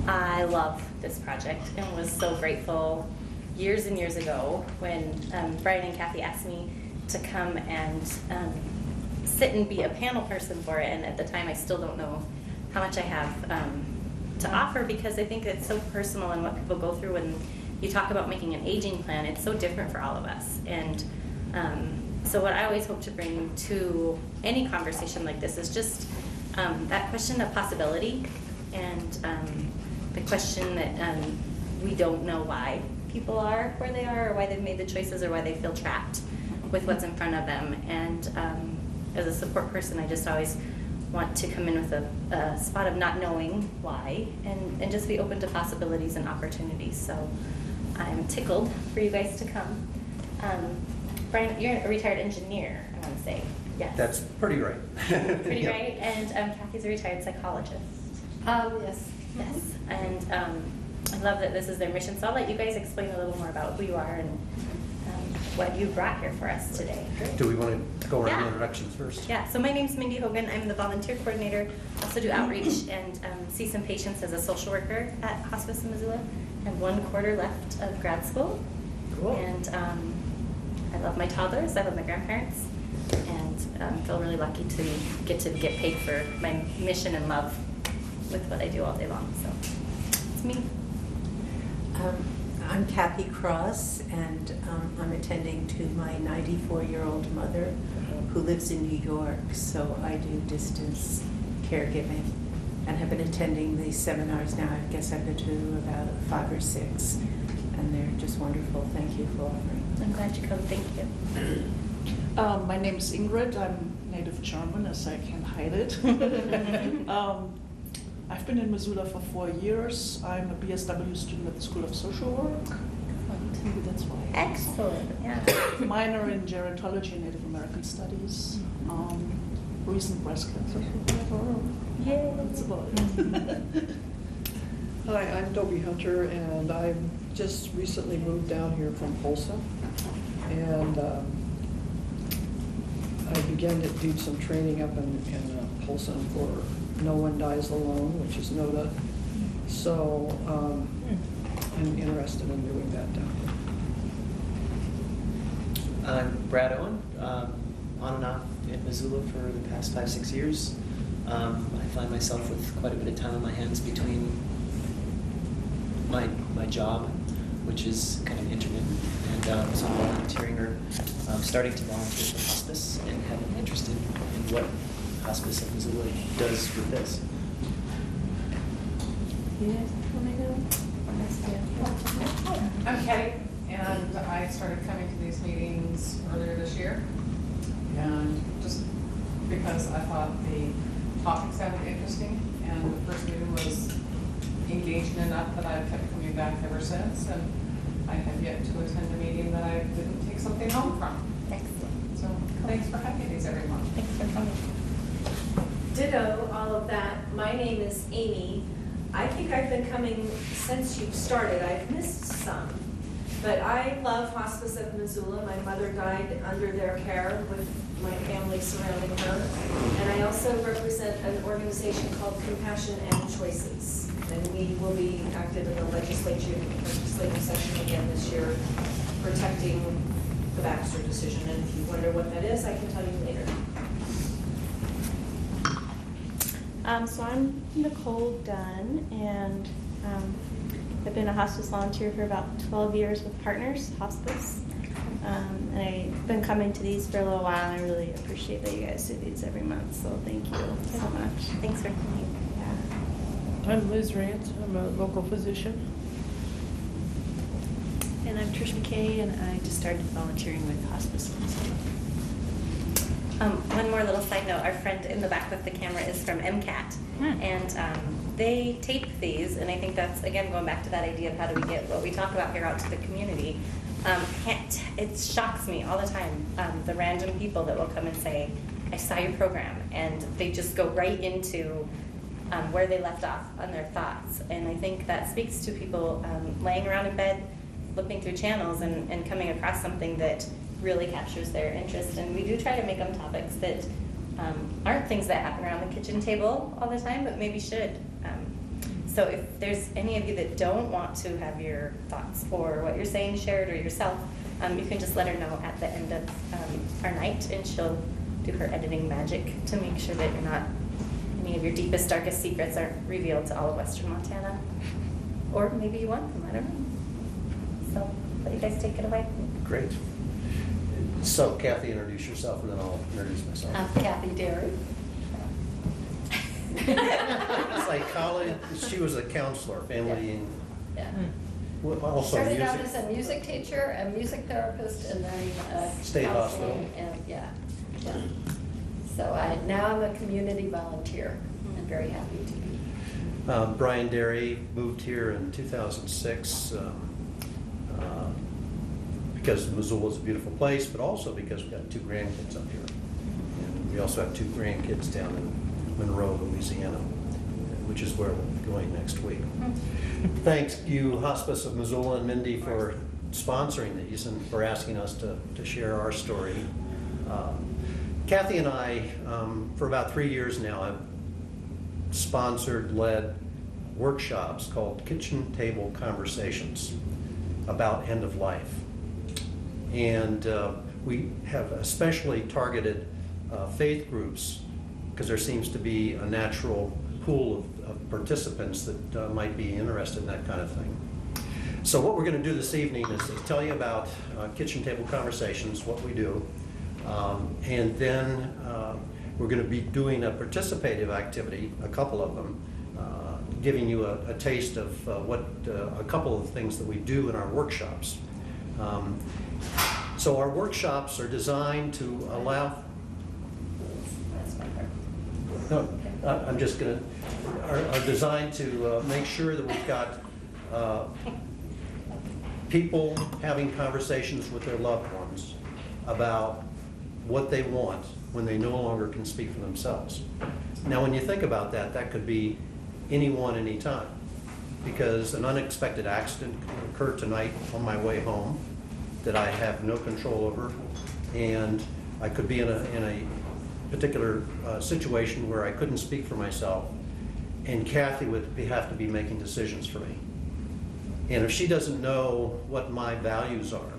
I love this project and was so grateful years and years ago when Brian and Kathy asked me to come and sit and be a panel person for it. And at the time, I still don't know how much I have to offer, because I think it's so personal and what people go through when you talk about making an aging plan. It's so different for all of us. And so what I always hope to bring to any conversation like this is just that question of possibility, and the question that we don't know why people are where they are, or why they've made the choices, or why they feel trapped with what's in front of them. And as a support person, I just always want to come in with a spot of not knowing why, and just be open to possibilities and opportunities. So I'm tickled for you guys to come. Brian, you're a retired engineer, I want to say. Yes. That's pretty right. Pretty right. And Kathy's a retired psychologist. Yes. Yes. And I love that this is their mission. So I'll let you guys explain a little more about who you are and what you brought here for us today. Do we want to go around Yeah. introductions first? Yeah, so my name's Mindy Hogan. I'm the volunteer coordinator. I also do outreach and see some patients as a social worker at Hospice in Missoula. I have 1 quarter left of grad school. Cool. And I love my toddlers. I love my grandparents. And feel really lucky to get paid for my mission and love with what I do all day long. So it's me. I'm Kathy Cross, and I'm attending to my 94-year-old mother who lives in New York, so I do distance caregiving and have been attending these seminars now. I guess I've been to about 5 or 6, and they're just wonderful. Thank you for offering. I'm glad you come. Thank you. My name is Ingrid. I'm native German, as I can't hide it. I've been in Missoula for 4 years. I'm a BSW student at the School of Social Work. Maybe that's why. Excellent. Yeah. Minor in gerontology and Native American Studies. Recent breast cancer survivor. Yay. That's about it. Hi, I'm Dobie Hunter, and I just recently moved down here from Polson, and I began to do some training up in Polson for No One Dies Alone, which is NODA. So I'm interested in doing that down here. I'm Brad Owen, on and off in Missoula for the past 5-6 years. I find myself with quite a bit of time on my hands between my job, which is kind of intermittent, and so I'm volunteering or starting to volunteer for Hospice, and have an interest in what Hospice of Missoula does with this. I'm Kelly, and I started coming to these meetings earlier this year, and just because I thought the topic sounded interesting, and the first meeting was engaging enough that I've kept coming back ever since, and I have yet to attend a meeting that I didn't take something home from. Excellent. So thanks for having these every month. Thanks for coming. Ditto all of that. My name is Amy. I think I've been coming since you started. I've missed some, but I love Hospice of Missoula. My mother died under their care with my family surrounding her. And I also represent an organization called Compassion and Choices. And we will be active in the legislative session again this year, protecting the Baxter decision. And if you wonder what that is, I can tell you later. So I'm Nicole Dunn, and I've been a hospice volunteer for about 12 years with Partners Hospice. And I've been coming to these for a little while, and I really appreciate that you guys do these every month, so thank you so much. Thanks for coming. Yeah. I'm Liz Rant. I'm a local physician. And I'm Trish McKay, and I just started volunteering with Hospice. One more little side note, our friend in the back with the camera is from MCAT, and they tape these, and I think that's, again, going back to that idea of how do we get what we talk about here out to the community. It shocks me all the time, the random people that will come and say, I saw your program, and they just go right into where they left off on their thoughts. And I think that speaks to people laying around in bed, flipping through channels, and coming across something that really captures their interest. And we do try to make them topics that aren't things that happen around the kitchen table all the time, but maybe should. So if there's any of you that don't want to have your thoughts or what you're saying shared or yourself, you can just let her know at the end of our night, and she'll do her editing magic to make sure that you're not, any of your deepest, darkest secrets aren't revealed to all of Western Montana. Or maybe you want them, I don't know. So let you guys take it away. Great. So Kathy, introduce yourself, and then I'll introduce myself. I'm Kathy Derry. Psychology, she was a counselor, family, Yeah. also Started music. out as a music teacher, a music therapist, and then State counseling, hospital. and yeah. So now I'm a community volunteer. I'm very happy to be. Brian Derry moved here in 2006 because Missoula is a beautiful place, but also because we've got 2 grandkids up here. And we also have 2 grandkids down in Monroe, Louisiana, which is where we'll be going next week. Thanks you, Hospice of Missoula and Mindy, for sponsoring these and for asking us to share our story. Kathy and I, for about 3 years now, have sponsored, led workshops called Kitchen Table Conversations about end of life. And we have especially targeted faith groups because there seems to be a natural pool of participants that might be interested in that kind of thing. So what we're going to do this evening is to tell you about Kitchen Table Conversations, what we do, and then we're going to be doing a participative activity, a couple of them, giving you a taste of what a couple of things that we do in our workshops. So our workshops are designed to allow. No, I'm just going to, are designed to make sure that we've got people having conversations with their loved ones about what they want when they no longer can speak for themselves. Now, when you think about that, that could be anyone, anytime, because an unexpected accident occurred tonight on my way home that I have no control over, and I could be in a particular situation where I couldn't speak for myself, and Kathy would have to be making decisions for me. And if she doesn't know what my values are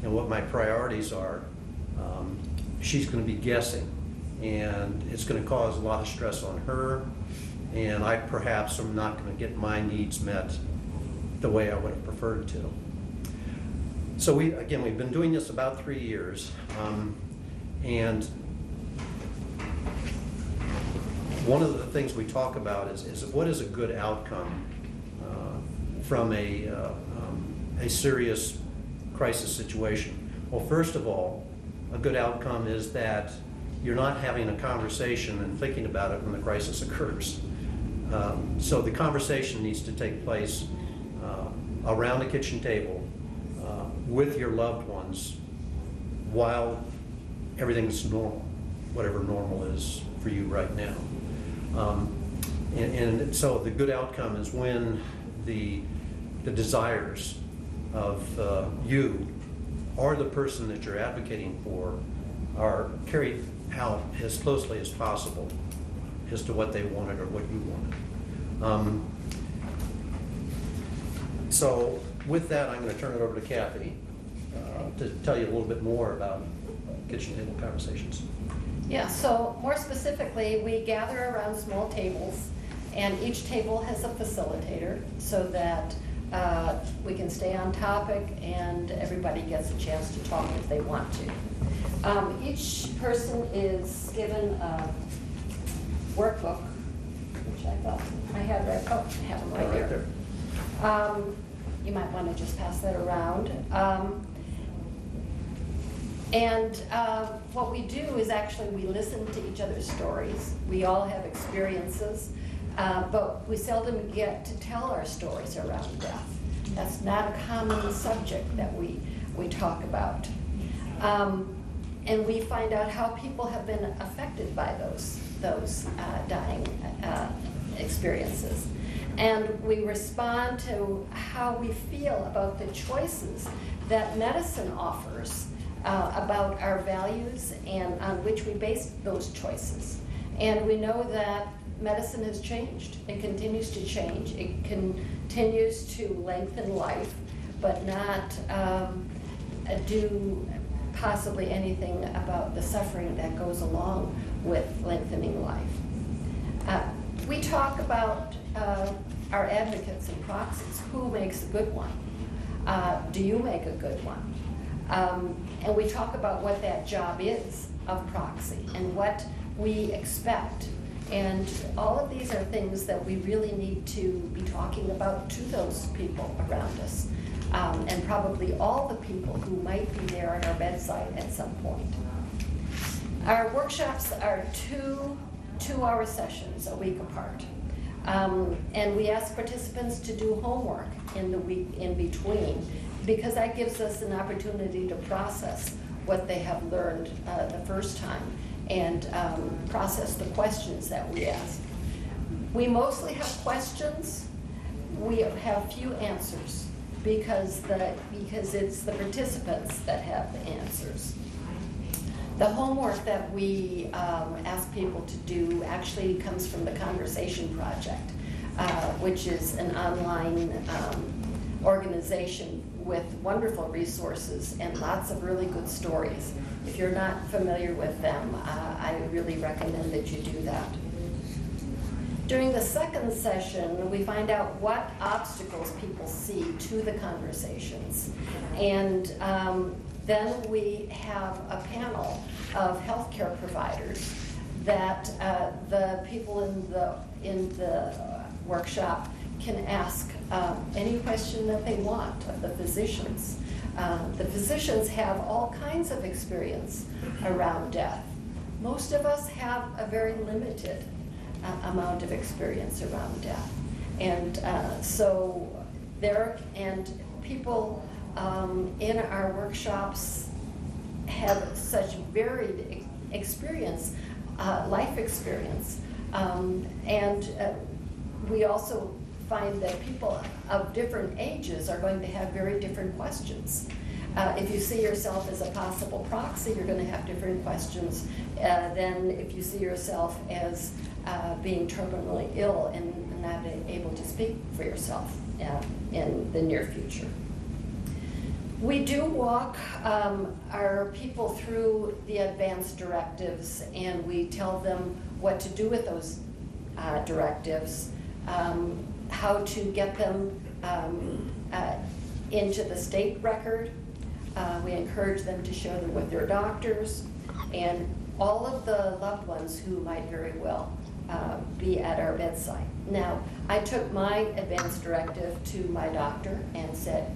and what my priorities are, she's going to be guessing, and it's going to cause a lot of stress on her, and I perhaps am not going to get my needs met the way I would have preferred to. So we've been doing this about 3 years, and one of the things we talk about is what is a good outcome from a serious crisis situation. Well, first of all, a good outcome is that you're not having a conversation and thinking about it when the crisis occurs. So the conversation needs to take place around the kitchen table with your loved ones while everything's normal, whatever normal is for you right now. And so the good outcome is when the desires of you or the person that you're advocating for are carried out as closely as possible as to what they wanted or what you wanted. So with that, I'm going to turn it over to Kathy to tell you a little bit more about kitchen table conversations. Yeah, so more specifically, we gather around small tables, and each table has a facilitator so that we can stay on topic and everybody gets a chance to talk if they want to. Each person is given a workbook, which I thought I had right, oh, I have them right here. You might want to just pass that around. What we do is actually we listen to each other's stories. We all have experiences. but we seldom get to tell our stories around death. That's not a common subject that we talk about. And we find out how people have been affected by those dying experiences. And we respond to how we feel about the choices that medicine offers about our values and on which we base those choices. And we know that medicine has changed. It continues to change. It continues to lengthen life, but not do possibly anything about the suffering that goes along with lengthening life. We talk about our advocates and proxies. Who makes a good one? Do you make a good one? And we talk about what that job is of proxy and what we expect. And all of these are things that we really need to be talking about to those people around us, and probably all the people who might be there at our bedside at some point. Our workshops are two-hour sessions a week apart. And we ask participants to do homework in the week in between, because that gives us an opportunity to process what they have learned the first time and process the questions that we ask. We mostly have questions. We have few answers because it's the participants that have the answers. The homework that we ask people to do actually comes from the Conversation Project, which is an online organization with wonderful resources and lots of really good stories. If you're not familiar with them, I really recommend that you do that. During the second session, we find out what obstacles people see to the conversations. And then we have a panel of healthcare providers that the people in the workshop can ask any question that they want of the physicians. The physicians have all kinds of experience around death. Most of us have a very limited amount of experience around death. And so people in our workshops have such varied experience, life experience. And we also find that people of different ages are going to have very different questions. If you see yourself as a possible proxy, you're going to have different questions than if you see yourself as being terminally ill and not able to speak for yourself in the near future. We do walk our people through the advanced directives, and we tell them what to do with those directives, how to get them into the state record. We encourage them to share them with their doctors and all of the loved ones who might very well be at our bedside. Now, I took my advance directive to my doctor and said,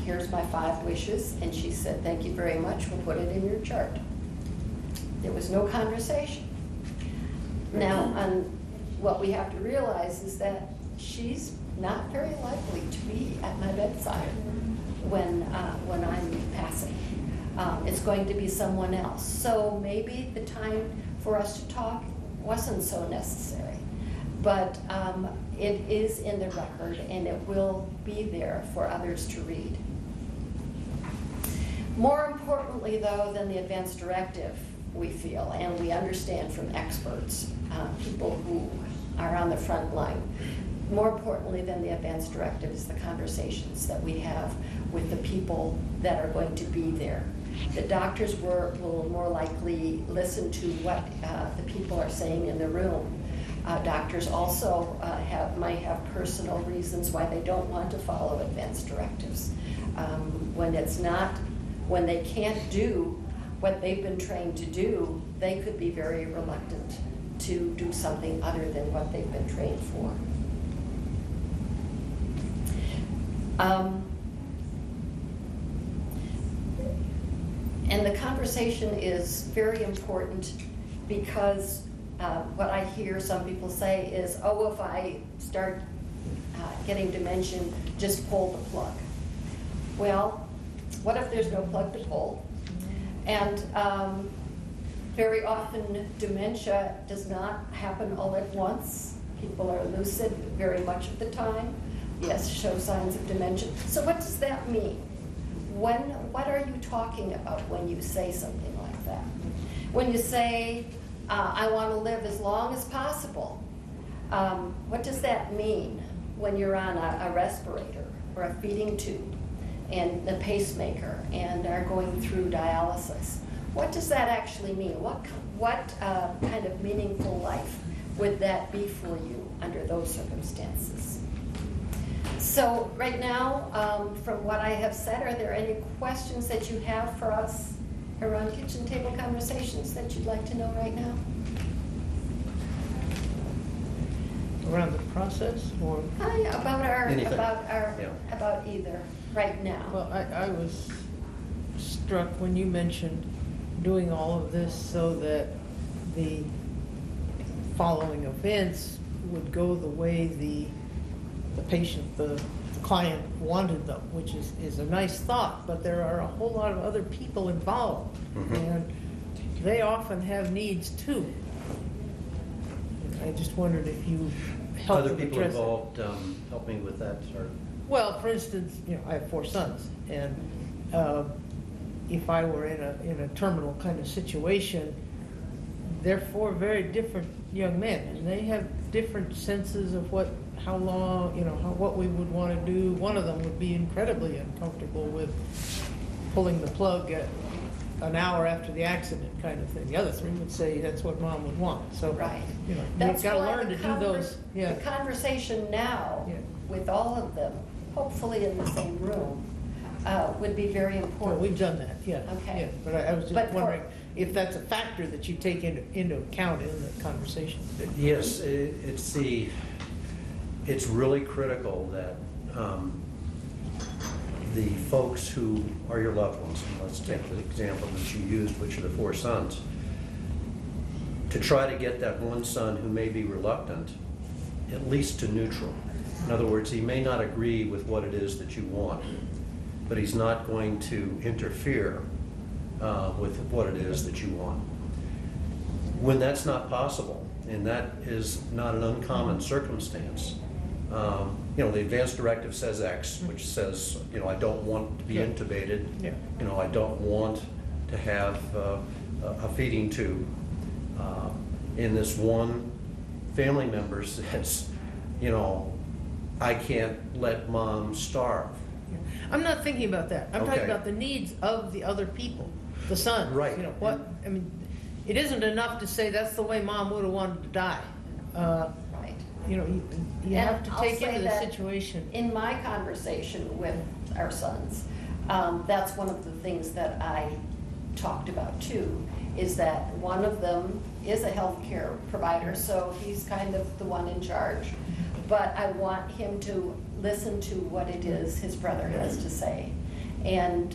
here's my 5 wishes, and she said, thank you very much, we'll put it in your chart. There was no conversation. Now, what we have to realize is that she's not very likely to be at my bedside when I'm passing. It's going to be someone else. So maybe the time for us to talk wasn't so necessary. But it is in the record, and it will be there for others to read. More importantly, though, than the advance directive, we feel, and we understand from experts, people who are on the front line, more importantly than the advance directive is the conversations that we have with the people that are going to be there. The doctors will more likely listen to what the people are saying in the room. Doctors also might have personal reasons why they don't want to follow advance directives. When they can't do what they've been trained to do, they could be very reluctant to do something other than what they've been trained for. And the conversation is very important because what I hear some people say is, oh, if I start getting dementia, just pull the plug. Well, what if there's no plug to pull? And very often dementia does not happen all at once. People are lucid very much of the time. Yes, show signs of dementia. So what does that mean? What are you talking about when you say something like that? When you say, I want to live as long as possible, what does that mean when you're on a respirator or a feeding tube and the pacemaker and are going through dialysis? What does that actually mean? What kind of meaningful life would that be for you under those circumstances? So right now, from what I have said, are there any questions that you have for us around kitchen table conversations that you'd like to know right now? Around the process, or? Anything. About either right now. Well, I was struck when you mentioned doing all of this so that the following events would go the way the patient, the client wanted them, which is a nice thought, but there are a whole lot of other people involved, and they often have needs too. I just wondered if you helped Other them people address it. involved help me with that, or? Well, for instance, I have 4 sons, and if I were in a terminal kind of situation, they're 4 very different young men, and they have different senses of how long, what we would want to do. One of them would be incredibly uncomfortable with pulling the plug at an hour after the accident kind of thing. The other 3 would say that's what mom would want. So, Right. You've That's got to why learn to do those. Yeah. The conversation now with all of them, hopefully in the same room, would be very Well, important. we've done that, yeah. Okay. Yeah, but I was But just for- wondering if that's a factor that you take into account in the conversation. Yes, it's really critical that the folks who are your loved ones, and let's take the example that you used, which are the 4 sons, to try to get that one son who may be reluctant, at least to neutral. In other words, he may not agree with what it is that you want, but he's not going to interfere with what it is that you want. When that's not possible, and that is not an uncommon circumstance, the advance directive says X, which says, I don't want to be intubated. Yeah. I don't want to have a feeding tube. And this one family member says, I can't let mom starve. I'm not thinking about that. I'm talking Okay. about the needs of the other people, the sons. Right. It isn't enough to say that's the way mom would have wanted to die. Right. You And have to I'll take say into the that situation. In my conversation with our sons, that's one of the things that I talked about too, is that one of them is a healthcare provider, so he's kind of the one in charge. But I want him to listen to what it is his brother has to say and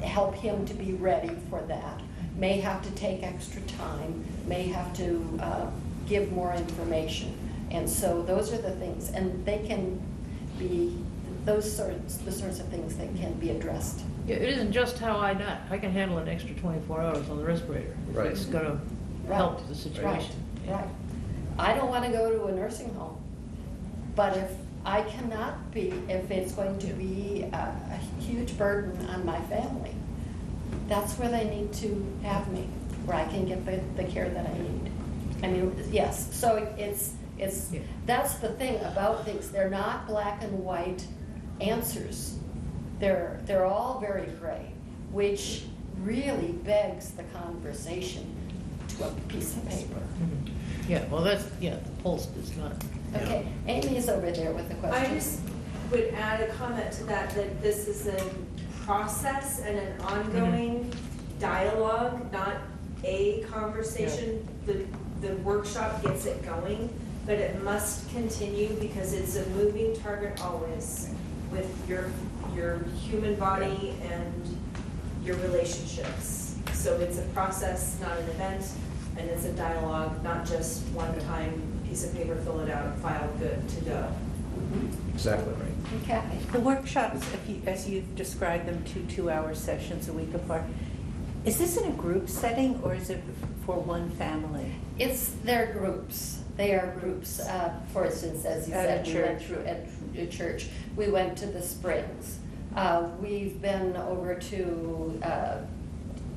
help him to be ready for that. May have to take extra time, may have to give more information. And so those are the things, and they can be the sorts of things that can be addressed. Yeah, it isn't just how I die. I can handle an extra 24 hours on the respirator. Right. It's going to help the situation. Right. I don't want to go to a nursing home, but if I cannot be, if it's going to be a huge burden on my family, that's where they need to have me, where I can get the care that I need. Yes, so that's the thing about things. They're not black and white answers. They're all very gray, which really begs the conversation to a piece of paper. Yeah, well, the pulse does not. Okay, Amy's over there with the question. I just would add a comment to that this is a process and an ongoing dialogue, not a conversation. The workshop gets it going, but it must continue because it's a moving target always with your human body and your relationships. So it's a process, not an event. And it's a dialogue, not just one time, piece of paper, fill it out, file, good to go. Exactly right. Okay. The workshops, as you've described them, 2 2-hour sessions a week apart, is this in a group setting or is it for one family? It's their groups. They are groups. For instance, as you At said, a we went church. through at a church. We went to the Springs. We've been over to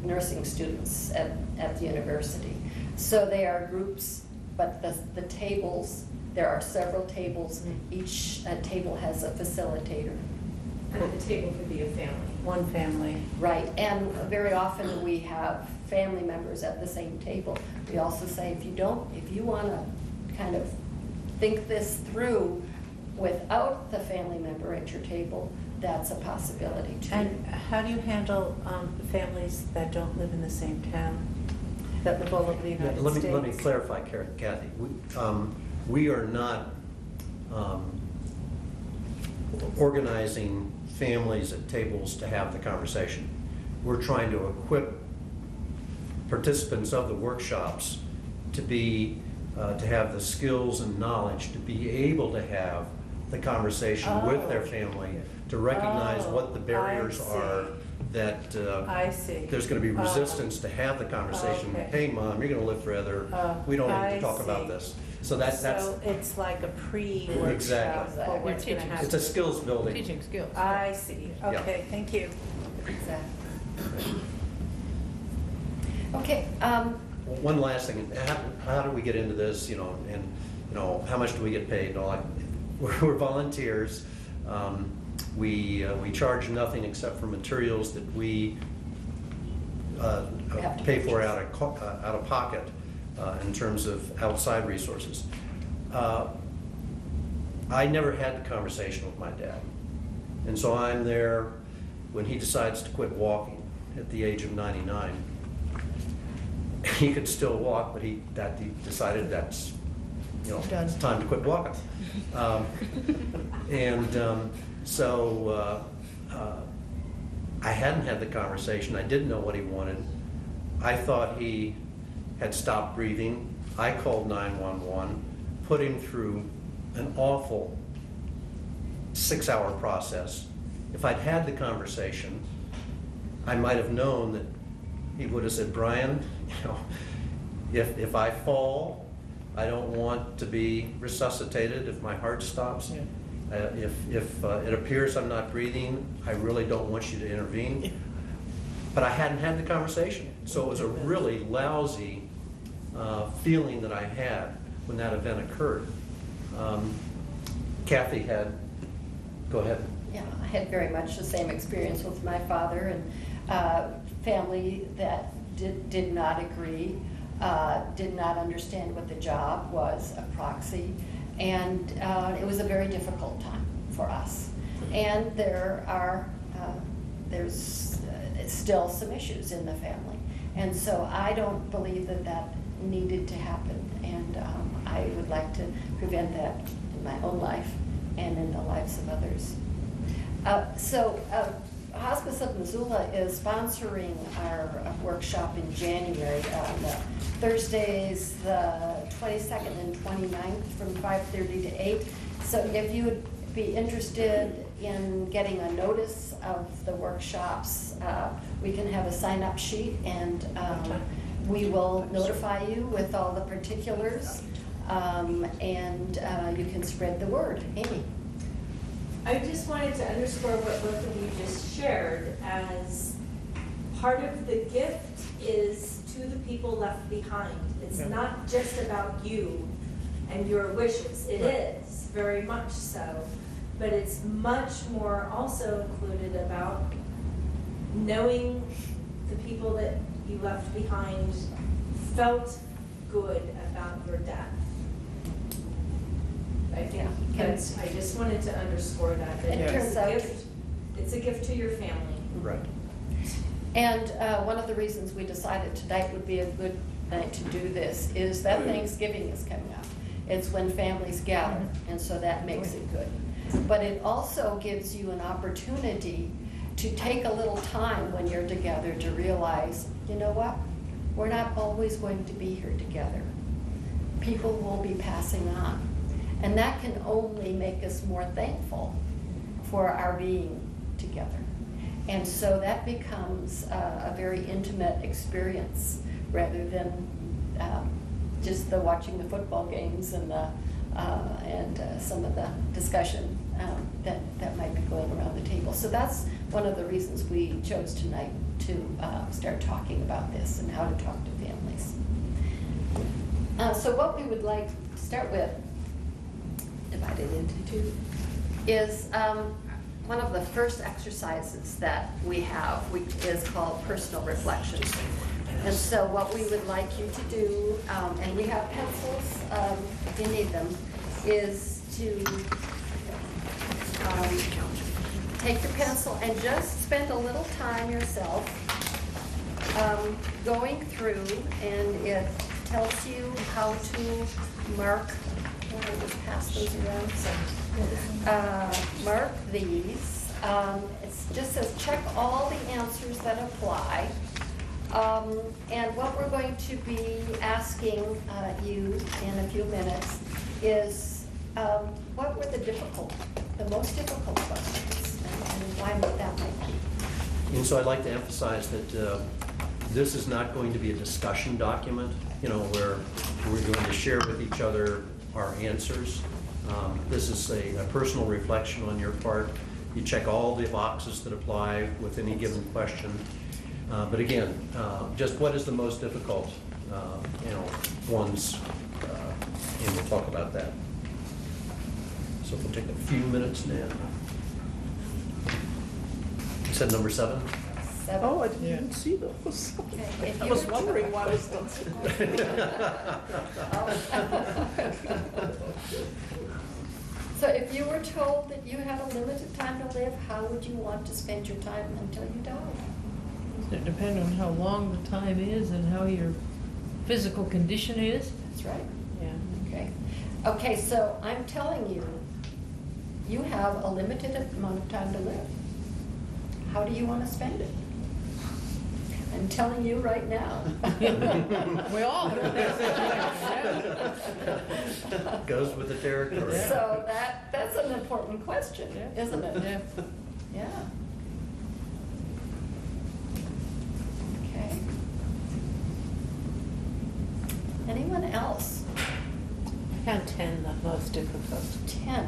nursing students at the university. So they are groups, but the tables, there are several tables. Each table has a facilitator. And the table could be a family. One family. Right, and very often we have family members at the same table. We also say, if you want to kind of think this through without the family member at your table, that's a possibility too. And how do you handle the families that don't live in the same town, that live all over the United States? Let me clarify, Kathy. We are not organizing families at tables to have the conversation. We're trying to equip participants of the workshops to have the skills and knowledge to be able to have the conversation with their family, to recognize what the barriers are that I see. there's going to be resistance to have the conversation. Okay. Hey, Mom, you're going to live forever. We don't need I to talk about see. this. So that's So it's like a pre-workshop Exactly. for what's going to Teaching. happen. it's a skills building. Teaching skills. I see. Okay, thank you. Exactly. Okay, One last thing, how do we get into this, and how much do we get paid and all that? We're volunteers. We charge nothing except for materials that we Have to pay for purchase. out of pocket in terms of outside resources. I never had the conversation with my dad. And so I'm there when he decides to quit walking at the age of 99. He could still walk, but he decided that's, Done. it's time to quit walking. So I hadn't had the conversation. I didn't know what he wanted. I thought he had stopped breathing. I called 911, put him through an awful 6-hour process. If I'd had the conversation, I might have known that he would have said, Brian, if I fall, I don't want to be resuscitated if my heart stops. Yeah. If it appears I'm not breathing, I really don't want you to intervene. But I hadn't had the conversation. So it was a really lousy feeling that I had when that event occurred. Kathy had, go ahead. yeah, I had very much the same experience with my father, and family that did not agree, did not understand what the job was, a proxy, and it was a very difficult time for us. And there's still some issues in the family. And so I don't believe that needed to happen, and I would like to prevent that in my own life and in the lives of others. Hospice of Missoula is sponsoring our workshop in January on Thursdays, the 22nd and 29th from 5:30 to 8. So if you would be interested in getting a notice of the workshops, we can have a sign-up sheet, and we will notify you with all the particulars, and you can spread the word. Amy? I just wanted to underscore what both of you just shared, as part of the gift is to the people left behind. It's not just about you and your wishes. It is, very much so. But it's much more also included about knowing the people that you left behind felt good about your death. I think that's, I just wanted to underscore that. It turns out- It's a gift to your family. Right. And one of the reasons we decided tonight would be a good night to do this is that Thanksgiving is coming up. It's when families gather, and so that makes it good. But it also gives you an opportunity to take a little time when you're together to realize, you know what? we're not always going to be here together. People will be passing on. And that can only make us more thankful for our being together. And so that becomes a very intimate experience rather than just the watching the football games and some of the discussion that might be going around the table. So that's one of the reasons we chose tonight to start talking about this and how to talk to families. So what we would like to start with, divided into two, is one of the first exercises that we have is called personal reflection. And so what we would like you to do, and we have pencils if you need them, is to take your pencil and just spend a little time yourself going through, and it tells you how to mark. I'll just pass those around. Mark these. It just says check all the answers that apply. And what we're going to be asking you in a few minutes is what were the most difficult questions, and why might that be? And so I'd like to emphasize that this is not going to be a discussion document, where we're going to share with each other our answers. This is a personal reflection on your part. You check all the boxes that apply with any given question. But again, just what is the most difficult, ones, and we'll talk about that. So we'll take a few minutes now. You said number 7? 7. Oh, I didn't even see those. Okay, if I you was were- wondering why I was done so quickly. So if you were told that you had a limited time to live, how would you want to spend your time until you died? It depends on how long the time is and how your physical condition is. That's right. Yeah. Okay. Okay, so I'm telling you, you have a limited amount of time to live. How do you want to spend it? I'm telling you right now. We all. Goes with the territory. So that's an important question, isn't it? Yeah. Yeah. Okay. Anyone else? I found 10 the most difficult. 10.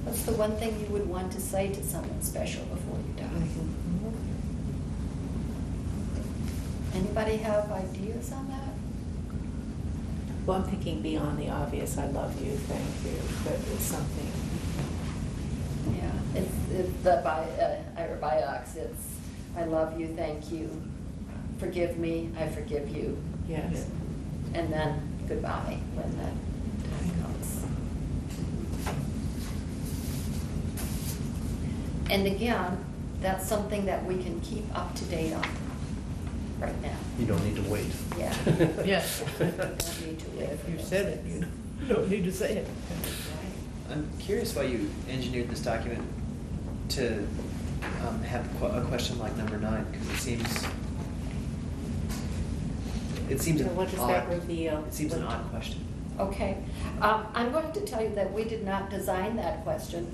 What's the one thing you would want to say to someone special before you die? Anybody have ideas on that? Well, I'm thinking beyond the obvious, I love you, thank you, but it's something. Yeah, it's the Ira Biox, it's I love you, thank you, forgive me, I forgive you. Yes. And then goodbye when that time comes. And again, that's something that we can keep up to date on right now. You don't need to wait. Yeah. Yes. Don't need to wait If for you those said it, things. you don't need to say it. Right. I'm curious why you engineered this document to have a question like number 9, because it seems So an what does that odd- reveal? It seems an odd question. Okay, I'm going to tell you that we did not design that question.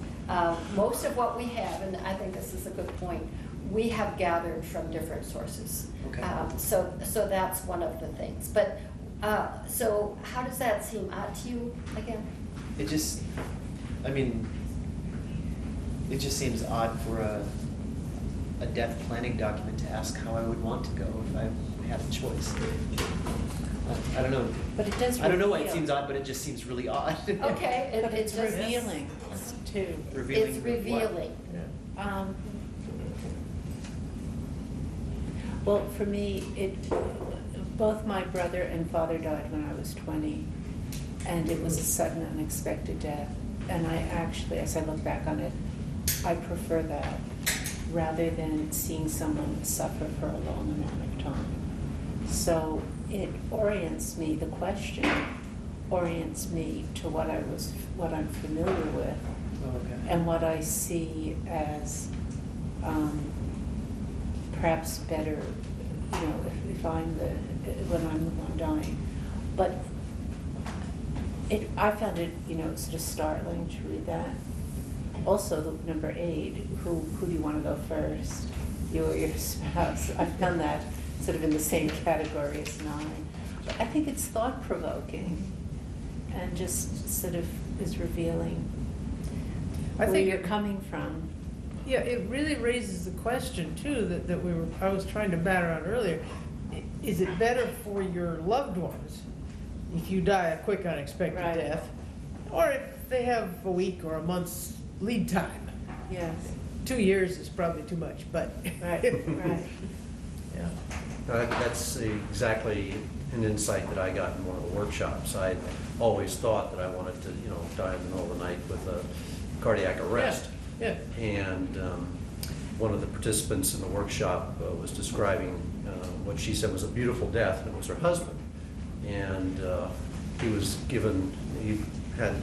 Most of what we have, and I think this is a good point, we have gathered from different sources. Okay. So that's one of the things. But, so how does that seem odd to you again? It just seems odd for a death planning document to ask how I would want to go if I had a choice. I don't know. But it does I don't know why it reveal. seems odd, but it just seems really odd. Okay, But it's just- revealing too. Revealing It's what? revealing. Well, for me, both my brother and father died when I was 20, and it was a sudden, unexpected death. And I actually, as I look back on it, I prefer that rather than seeing someone suffer for a long amount of time. So it orients me, the question orients me to what I'm familiar with. Oh, okay. And what I see as perhaps better you know, if I'm when I'm dying. But I found it, you know, sort of startling to read that. Also, the number 8, who do you want to go first? You or your spouse? I've done that sort of in the same category as 9. I think it's thought-provoking and just sort of is revealing where you're coming from. Yeah, it really raises the question too that I was trying to bat around earlier. Is it better for your loved ones if you die a quick, unexpected Right. death, or if they have a week or a month's lead time? Yes. 2 years is probably too much, but Right, right. yeah. That's exactly an insight that I got in one of the workshops. I always thought that I wanted to, you know, die in the middle of the night with a cardiac arrest. Yeah. And one of the participants in the workshop was describing what she said was a beautiful death, and it was her husband. And he had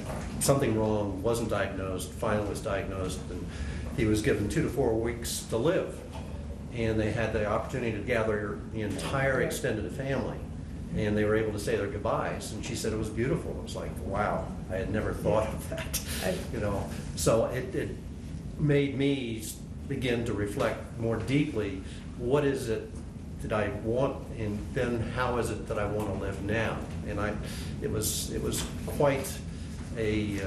something wrong, wasn't diagnosed, finally was diagnosed, and he was given 2 to 4 weeks to live. And they had the opportunity to gather the entire extended family, and they were able to say their goodbyes. And she said it was beautiful. It was like, wow, I had never thought of that, you know. So it made me begin to reflect more deeply, what is it that I want, and then how is it that I want to live now? And it was quite a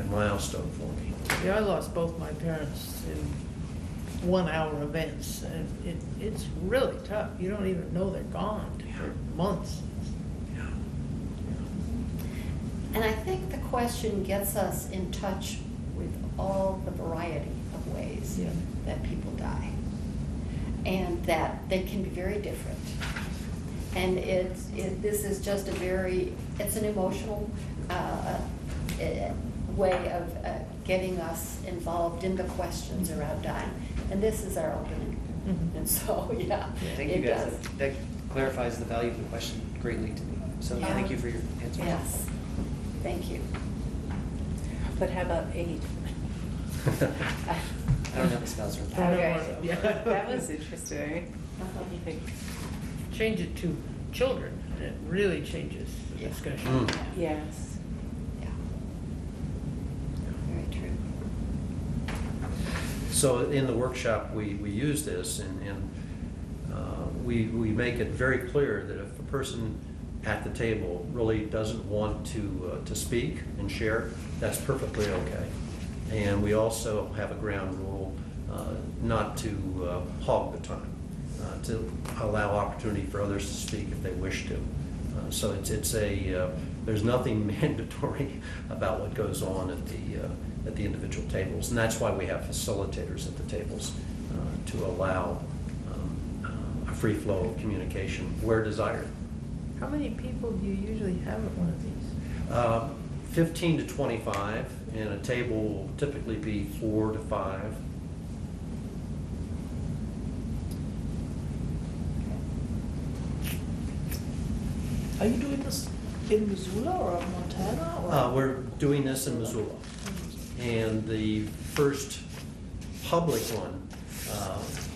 milestone for me. Yeah, I lost both my parents in 1-hour events, and it's really tough. You don't even know they're gone for months. Yeah. And I think the question gets us in touch with all the variety of ways Yeah. that people die, and that they can be very different. And this is just it's an emotional way of getting us involved in the questions around dying. And this is our opening. Mhm. And so, yeah, Thank you it guys. does. That clarifies the value of the question greatly to me. So Yeah. thank you for your answer. Yes, thank you. But how about 8? I don't have a spouse or I don't Okay, want to. yeah, that was interesting. Uh-huh. You think- Change it to children, and it really changes the Yeah. discussion. Mm. Yes. Yeah. Very true. So in the workshop, we use this, and we make it very clear that if a person at the table really doesn't want to speak and share, that's perfectly okay. And we also have a ground rule not to hog the time, to allow opportunity for others to speak if they wish to. So there's nothing mandatory about what goes on at the individual tables, and that's why we have facilitators at the tables to allow a free flow of communication where desired. How many people do you usually have at one of these? 15 to 25, and a table will typically be 4 to 5. Are you doing this in Missoula or Montana? Or? We're doing this in Missoula. And the first public one,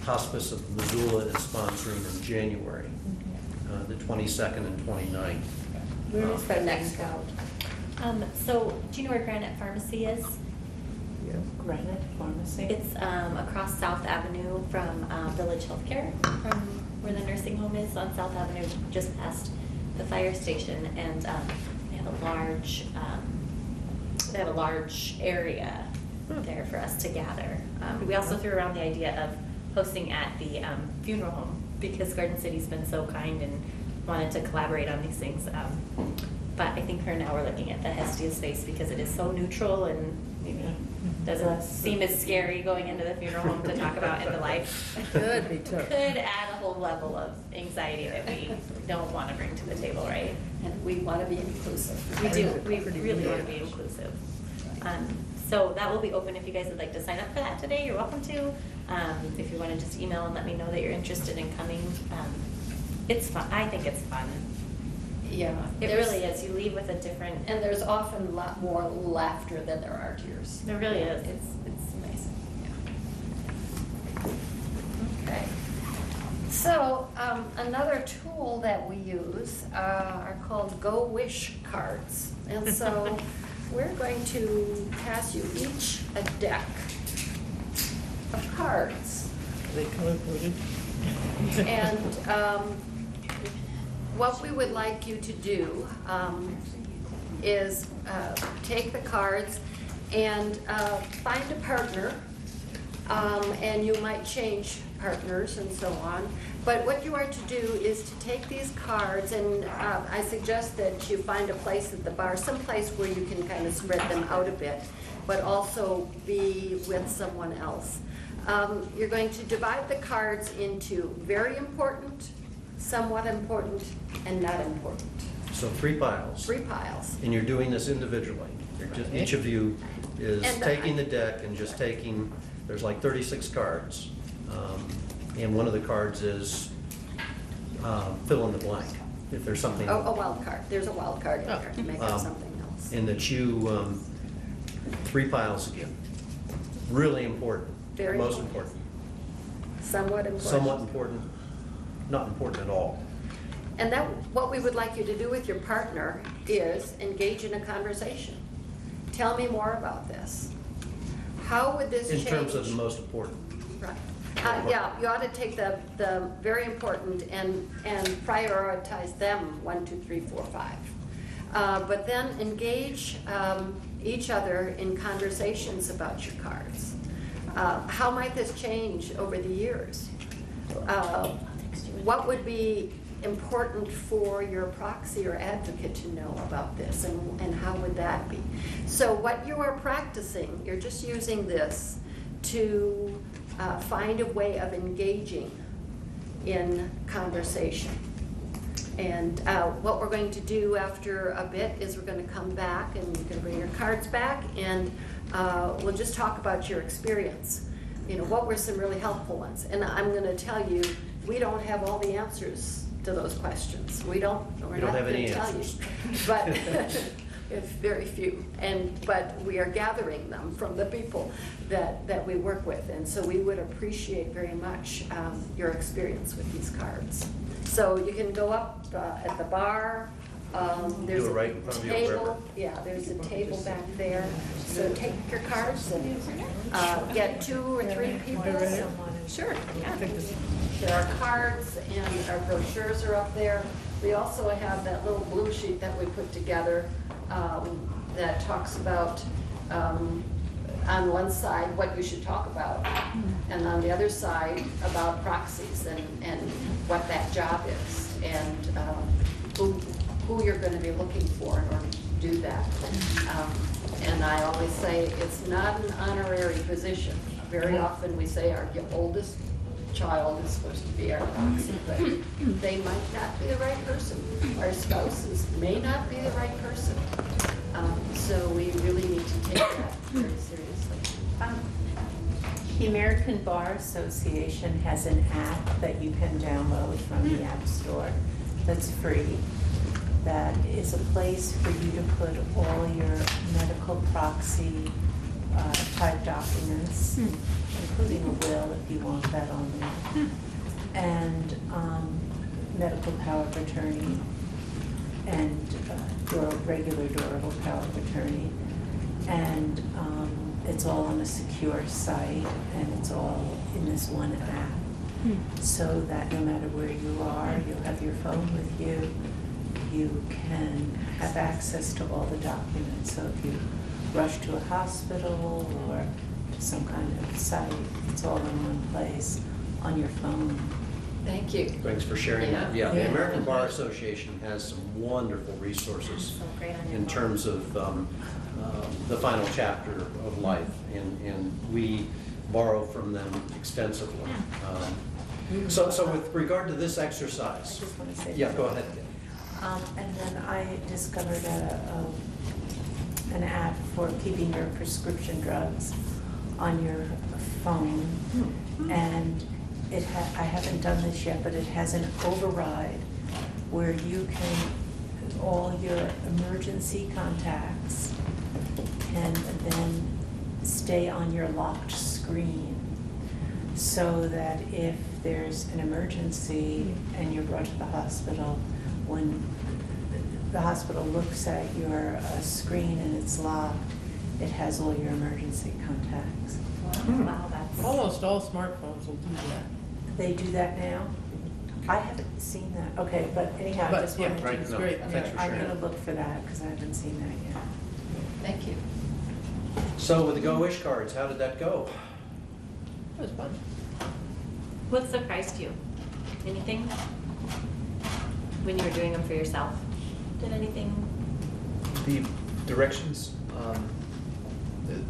Hospice of Missoula is sponsoring in January, the 22nd and 29th. Where is that next out? So, do you know where Granite Pharmacy is? Yeah. Granite Pharmacy? It's across South Avenue from Village Healthcare, from where the nursing home is on South Avenue, just past the fire station, and they have a large area there for us to gather. We also threw around the idea of hosting at the funeral home, because Garden City's been so kind and wanted to collaborate on these things. But I think for now we're looking at the Hestia space because it is so neutral and maybe doesn't seem as scary going into the funeral home to talk about end of life. Could be tough. Could add a whole level of anxiety that we don't want to bring to the table, right? And we want to be inclusive. We do, we Pretty really want to big. be inclusive. So that will be open if you guys would like to sign up for that today, you're welcome to. If you want to just email and let me know that you're interested in coming. It's fun, I think it's fun. Yeah. It there's- really is, you leave with a different, And there's often a lot more laughter than there are tears. there really is. It's nice. Okay. So, another tool that we use are called Go Wish cards. And so, we're going to pass you each a deck of cards. They color coded. And what we would like you to do is take the cards and find a partner, and you might change partners and so on. But what you are to do is to take these cards, and I suggest that you find a place at the bar, some place where you can kind of spread them out a bit, but also be with someone else. You're going to divide the cards into very important, somewhat important, and not important. So 3 piles. 3 piles. And you're doing this individually. Each of you is And taking the deck and just taking, there's like 36 cards. And one of the cards is fill in the blank, if there's something. Oh, a wild card. There's a wild card in there to make up Um, something else. And that you, 3 piles again. Really important. Very Most important. important. Somewhat important. Somewhat important, not important at all. And that, what we would like you to do with your partner is engage in a conversation. Tell me more about this. How would this change? In terms of the most important. Right. Yeah, you ought to take the very important and prioritize them, 1, 2, 3, 4, 5. But then engage each other in conversations about your cards. How might this change over the years? What would be important for your proxy or advocate to know about this, and how would that be? So what you are practicing, you're just using this to find a way of engaging in conversation. And what we're going to do after a bit is we're going to come back, and you can bring your cards back, and we'll just talk about your experience. You know, what were some really helpful ones? And I'm going to tell you, we don't have all the answers to those questions. We're not have any going to tell answers. you. But it's very few. But we are gathering them from the people that we work with. And so we would appreciate very much your experience with these cards. So you can go up at the bar. There's Do it right a in front of you, table. wherever. Yeah, there's a table back there. So take your cards and get 2 or 3 people. Sure, yeah. There are cards and our brochures are up there. We also have that little blue sheet that we put together that talks about, on one side, what you should talk about, and on the other side, about proxies and what that job is, and who you're going to be looking for in order to do that. And I always say it's not an honorary position. Very often we say our oldest child is supposed to be our proxy, but they might not be the right person. Our spouses may not be the right person. So we really need to take that very seriously. The American Bar Association has an app that you can download from the App Store that's free. That is a place for you to put all your medical proxy type documents, including a will if you want that on there, and medical power of attorney, and regular durable power of attorney. And it's all on a secure site, and it's all in this one app. So that no matter where you are, you'll have your phone with you. You can have access to all the documents. So if you rush to a hospital or to some kind of site, it's all in one place on your phone. Thank you. Thanks for sharing that. Yeah. Yeah, the Yeah. American Bar Association has some wonderful resources So great on your in phone. terms of the final chapter of life, and we borrow from them extensively. So with regard to this exercise, I just want to say. yeah, go ahead. And then I discovered an app for keeping your prescription drugs on your phone. And I haven't done this yet, but it has an override where you can, all your emergency contacts can then stay on your locked screen. so that if there's an emergency and you're brought to the hospital, when the hospital looks at your screen and it's locked, it has all your emergency contacts. Wow, that's. Almost all smartphones will do that. They do that now? I haven't seen that. Okay, but anyhow, I But, just yeah, wanted Right, it's no, great. thanks for I'm sharing. gonna look for that, because I haven't seen that yet. Thank you. So with the Go Wish cards, how did that go? It was fun. What surprised you? Anything? When you were doing them for yourself? Did anything? The directions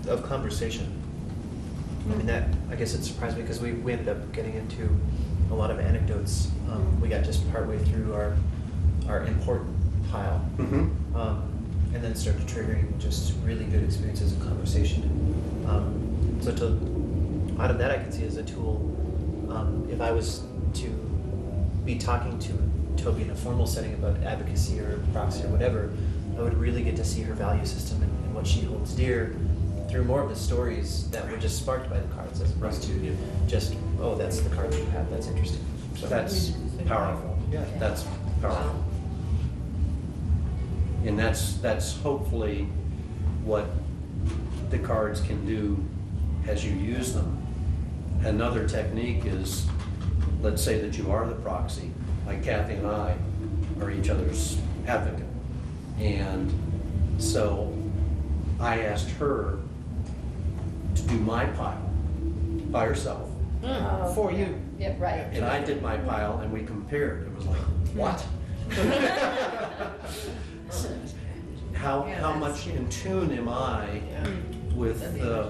of conversation. I mean, that, I guess it surprised me because we ended up getting into a lot of anecdotes. We got just partway through our important pile. Mm-hmm. And then started triggering just really good experiences in conversation. So out of that, I can see as a tool, if I was to be talking to Toby in a formal setting about advocacy or proxy or whatever, I would really get to see her value system and what she holds dear through more of the stories that were just sparked by the cards, as opposed to just, oh, that's the card that you have, that's interesting. So That's powerful. Yeah. That's powerful. And that's hopefully what the cards can do as you use them. Another technique is, let's say that you are the proxy, like Kathy and I are each other's advocate. And so I asked her to do my pile by herself. For you. Yeah, right. And I did my pile and we compared. It was like, what? How much in tune am I with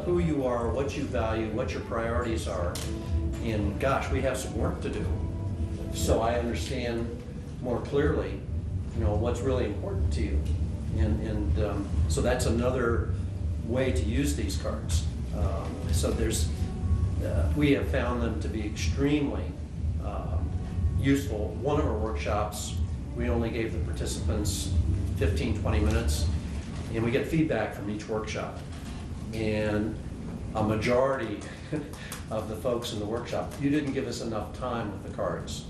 who you are, what you value, what your priorities are? And gosh, we have some work to do. So I understand more clearly, what's really important to you. And so that's another way to use these cards. So we have found them to be extremely useful. One of our workshops, we only gave the participants 15, 20 minutes, and we get feedback from each workshop. And a majority of the folks in the workshop, you didn't give us enough time with the cards.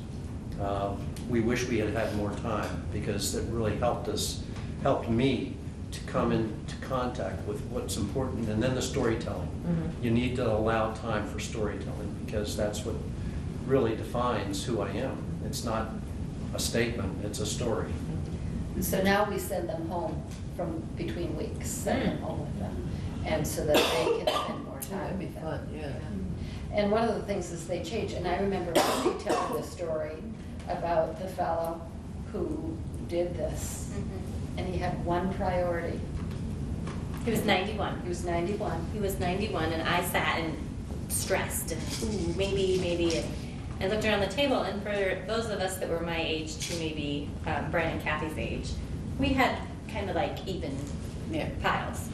We wish we had had more time, because it really helped me to come into contact with what's important, and then the storytelling. You need to allow time for storytelling, because that's what really defines who I am. It's not a statement, it's a story. So now we send them home from between weeks, send them home with them, and so that they can spend more time That'd be with them. fun, yeah. And one of the things is they change, and I remember Wendy telling the story about the fellow who did this, and he had one priority. He was 91. He was 91. He was 91, and I sat and stressed and ooh, maybe, and looked around the table. And for those of us that were my age to maybe Brian and Kathy's age, we had kind of like even piles.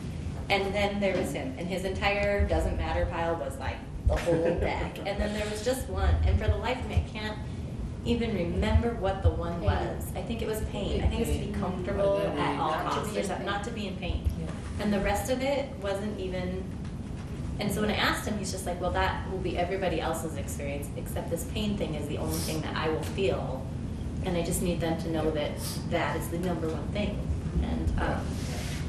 And then there was him, and his entire doesn't matter pile was like the whole deck. And then there was just one, and for the life of me, I can't even remember what the one was. I think it was pain. I think it's to be comfortable at all costs, not to be in pain. And the rest of it wasn't even. And so when I asked him, he's just like, well, that will be everybody else's experience, except this pain thing is the only thing that I will feel. And I just need them to know that that is the number one thing. And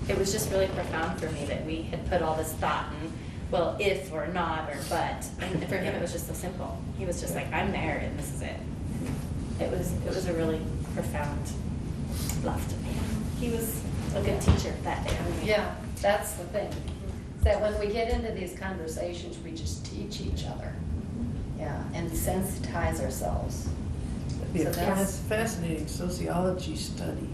it was just really profound for me that we had put all this thought in, well, if or not or but. And for him, it was just so simple. He was just like, I'm there and this is it. It was a really profound love to me. He was a good teacher that day. Yeah, that's the thing. That when we get into these conversations, we just teach each other. Yeah, and sensitize ourselves. It'd be So a that's- fascinating sociology study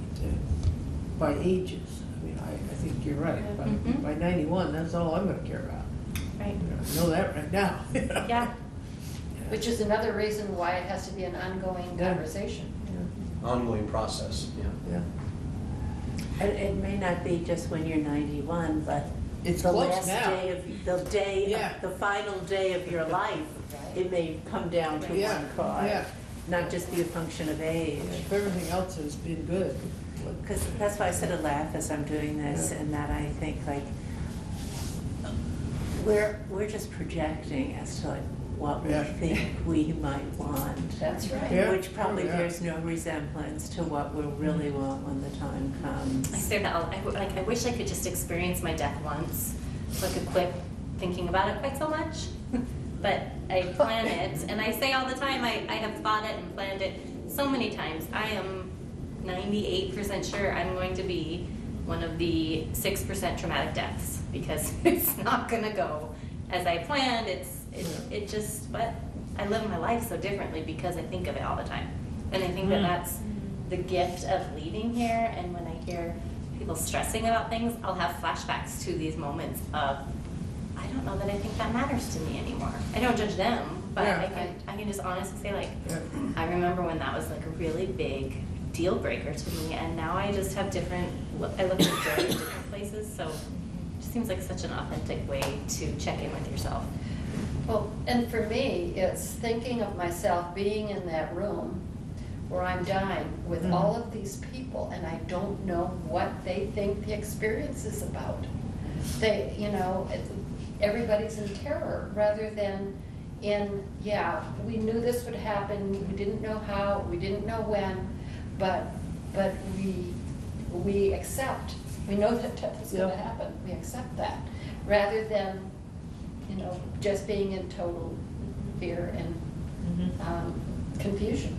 by ages. I mean, I think you're right. By 91, that's all I'm gonna care about. Right. I know that right now. Yeah. Which is another reason why it has to be an ongoing Yeah. conversation. Ongoing process, Yeah. And it may not be just when you're 91, but It's the close last now. day, the final day of your life, it may come down to Yeah, one card, yeah. not just be a function of age. If everything else has been good. Because that's why I sort of laugh as I'm doing this, Yeah. and that I think like, we're just projecting as to like what we Yeah. think we might want. That's right. Yeah. Which probably Oh, yeah. bears no resemblance to what we'll really want when the time comes. I say that, I wish I could just experience my death once, so I could quit thinking about it quite so much. But I plan it, and I say all the time, I have thought it and planned it so many times. I am 98% sure I'm going to be one of the 6% traumatic deaths, because it's not gonna go as I planned. It just, but I live my life so differently because I think of it all the time. And I think that that's the gift of leaving here, and when I hear people stressing about things, I'll have flashbacks to these moments of, I don't know that I think that matters to me anymore. I don't judge them, but Yeah. I can just honestly say, like, Yeah. I remember when that was like a really big deal breaker to me, and now I just have different, I look at joy in different places, so it just seems like such an authentic way to check in with yourself. Well, and for me, it's thinking of myself being in that room where I'm dying with all of these people, and I don't know what they think the experience is about. They, everybody's in terror rather than in, yeah, we knew this would happen, we didn't know how, we didn't know when, but we accept, we know that death is gonna happen, we accept that, rather than, just being in total fear and confusion.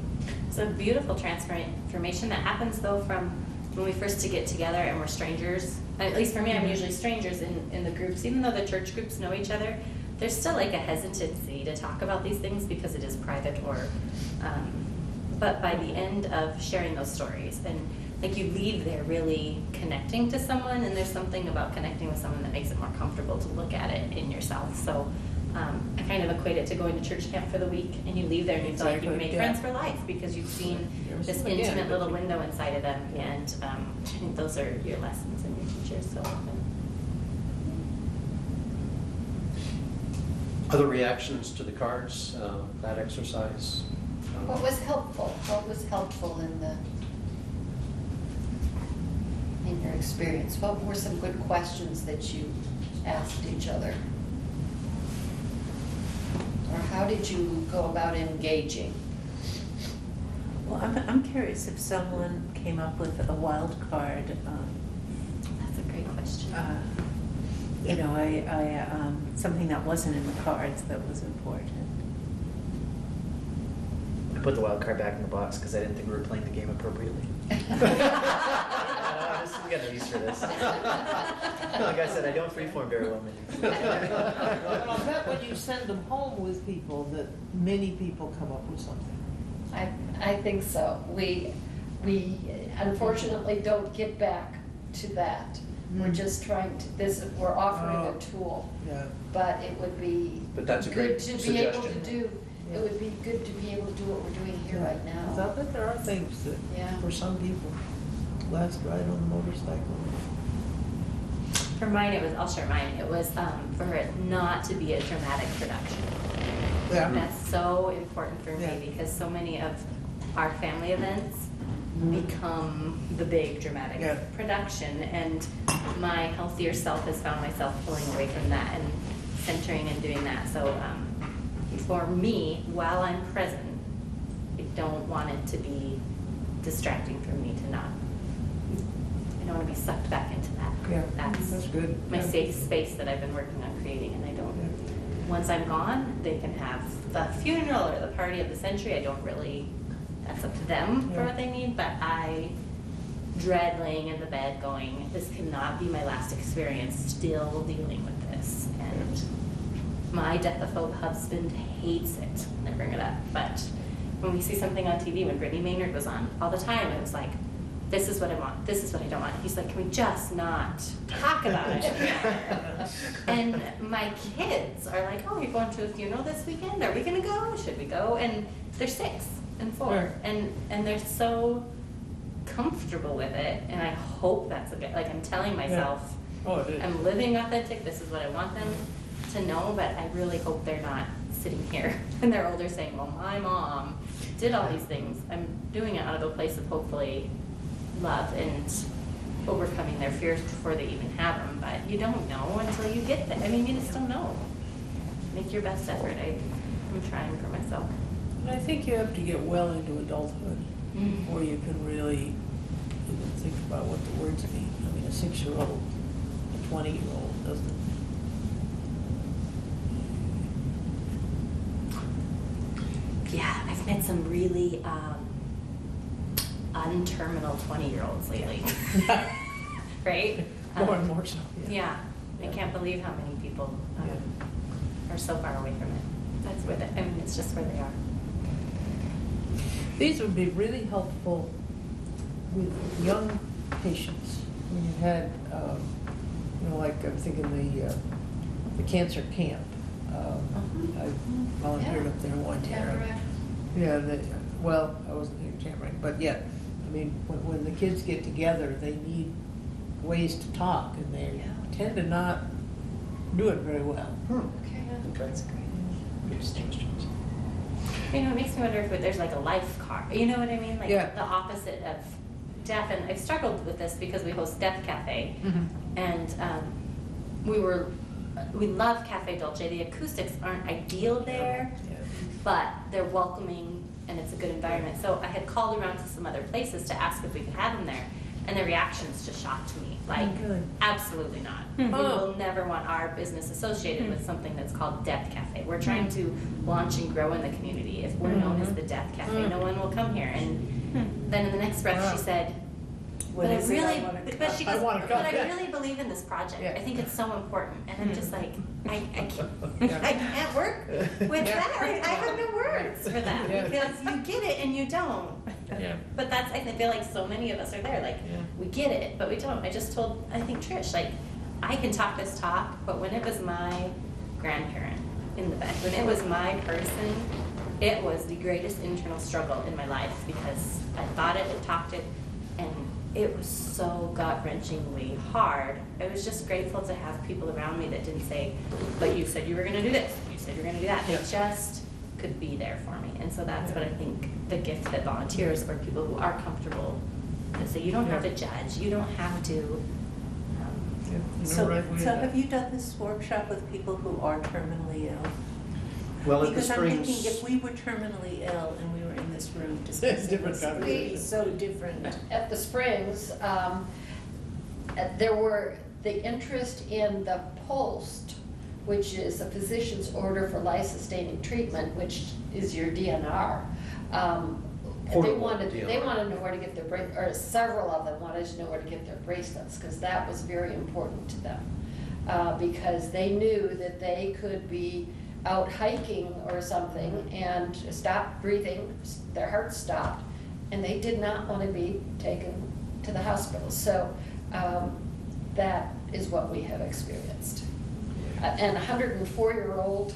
It's a beautiful transformation that happens, though, from when we first get together and we're strangers. At least for me, I'm usually strangers in the groups. Even though the church groups know each other, there's still like a hesitancy to talk about these things because it is private or, but by the end of sharing those stories, and like you leave there really connecting to someone, and there's something about connecting with someone that makes it more comfortable to look at it in yourself. So I kind of equate it to going to church camp for the week, and you leave there and you feel like you've made friends for life because you've seen this intimate little window inside of them, and I think those are your lessons and your teachers so often. Other reactions to the cards, that exercise? What was helpful? What was helpful in your experience? What were some good questions that you asked each other? Or how did you go about engaging? Well, I'm curious if someone came up with a wild card. That's a great question. Something that wasn't in the cards that was important. I put the wild card back in the box because I didn't think we were playing the game appropriately. We got no use for this. Like I said, I don't freeform very well. But I'll bet when you send them home with people, that many people come up with something. I think so. We unfortunately don't get back to that. We're just trying to, we're offering a tool. Yeah. But it would be But that's a great good to be able to suggestion. do, it would be good to be able to do what we're doing here right Because now. I bet there are things that, Yeah. for some people, last ride on the motorcycle. For mine, I'll share mine. It was for it not to be a dramatic production. Yeah. That's so important for me Yeah. because so many of our family events become the big dramatic Yeah. production, and my healthier self has found myself pulling away from that and centering and doing that. So for me, while I'm present, I don't want it to be distracting for me to not. I don't want to be sucked back into that. Yeah, That's that's good. my Yeah. safe space that I've been working on creating, and I don't. Once I'm gone, they can have the funeral or the party of the century. I don't really. That's up to them for Yeah. what they need, but I dread laying in the bed going, this cannot be my last experience still dealing with this. And my deathophobe husband hates it when I bring it up, but when we see something on TV, when Brittany Maynard was on all the time, it was like, this is what I want, this is what I don't want. He's like, can we just not talk about it? And my kids are like, oh, you're going to a funeral this weekend? Are we gonna go? Should we go? And they're 6 and 4, and they're so comfortable with it, and I hope that's a bit, like I'm telling myself, Oh, it is. I'm living authentic, this is what I want them to know, but I really hope they're not sitting here when they're older saying, well, my mom did all these things. I'm doing it out of a place of hopefully love and overcoming their fears before they even have them, but you don't know until you get there. I mean, you just don't know. Make your best effort. I'm trying for myself. And I think you have to get well into adulthood Mm. before you can really even think about what the words mean. I mean, a 6-year-old, a 20-year-old doesn't. Yeah, I've met some really unterminal 20-year-olds lately. Right? More and more so. Yeah, I can't believe how many people are so far away from it. That's where I mean, it's just where they are. These would be really helpful with young patients. When you had, like I'm thinking the cancer camp. I volunteered up there one year. Yeah, well, I wasn't in Tamarack, but yeah, I mean, when the kids get together, they need ways to talk, and they tend to not do it very well. Okay, that's great. Good suggestions. You know, it makes me wonder if there's like a life card. You know what I mean? Like Yeah. the opposite of deaf. And I've struggled with this because we host Deaf Cafe, and we love Cafe Dolce. The acoustics aren't ideal there, but they're welcoming and it's a good environment. So I had called around to some other places to ask if we could have them there, and the reactions just shocked me. Like, Good. absolutely not. We will never want our business associated with something that's called Deaf Cafe. We're trying to launch and grow in the community. If we're known as the Deaf Cafe, no one will come here. And then in the next breath, she said, but I really, but she goes, but I really believe in this project. Yeah. I think it's so important. And I'm just like, I can't work with that. I have no words for that because you get it and you don't. Yeah. But that's, I feel like so many of us are there. Like, we get it, but we don't. I just told, I think, Trish, like, I can talk this talk, but when it was my grandparent in the bed, when it was my person, it was the greatest internal struggle in my life because I thought it and talked it, and it was so gut-wrenchingly hard. I was just grateful to have people around me that didn't say, but you said you were going to do this, you said you were going to do that. They just could be there for me. And so that's what I think the gift that volunteers or people who are comfortable that say you don't have to judge, you don't have to. So have you done this workshop with people who are terminally ill? Well, at the Because I'm Springs, thinking if we were terminally ill and we were in this room discussing Different this, it would be conversation. so different. At the Springs, there were the interest in the POST, which is a physician's order for life-sustaining treatment, which is your DNR. They Portable wanted DNR. to know where to get their or several of them wanted to know where to get their bracelets, because that was very important to them. Because they knew that they could be out hiking or something and stop breathing, their heart stopped, and they did not want to be taken to the hospital. So that is what we have experienced. And a 104-year-old,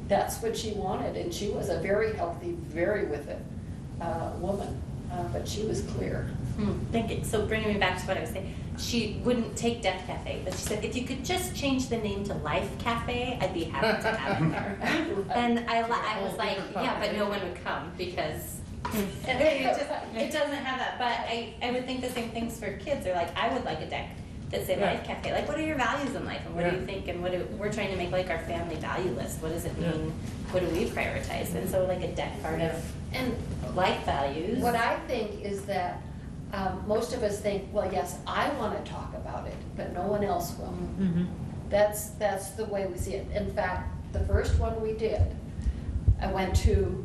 that's what she wanted, and she was a very healthy, very with it woman, but she was clear. So bringing me back to what I was saying, she wouldn't take Deaf Cafe, but she said, if you could just change the name to Life Cafe, I'd be happy to have it there. And I was like, yeah, but no one would come because it doesn't have that. But I would think the same things for kids. They're like, I would like a deck that say Life Cafe. Like, what are your values in life, and what do you think, and we're trying to make like our family value list. What does it mean? What do we prioritize? And so like a deck part of And life values. what I think is that most of us think, well, yes, I want to talk about it, but no one else will. That's the way we see it. In fact, the first one we did, I went to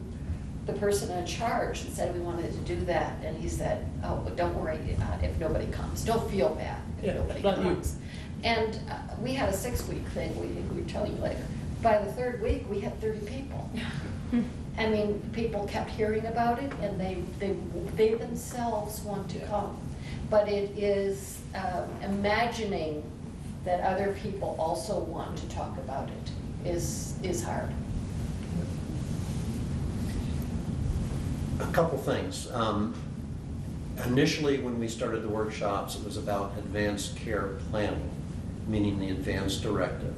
the person in charge and said we wanted to do that, and he said, oh, but don't worry if nobody comes. Don't feel bad if nobody comes. And we had a 6-week thing, we will tell you later. By the 3rd week, we had 30 people. I mean, people kept hearing about it, and they themselves want to come. But it is imagining that other people also want to talk about it is hard. a couple things. Initially, when we started the workshops, it was about advanced care planning, meaning the advanced directive.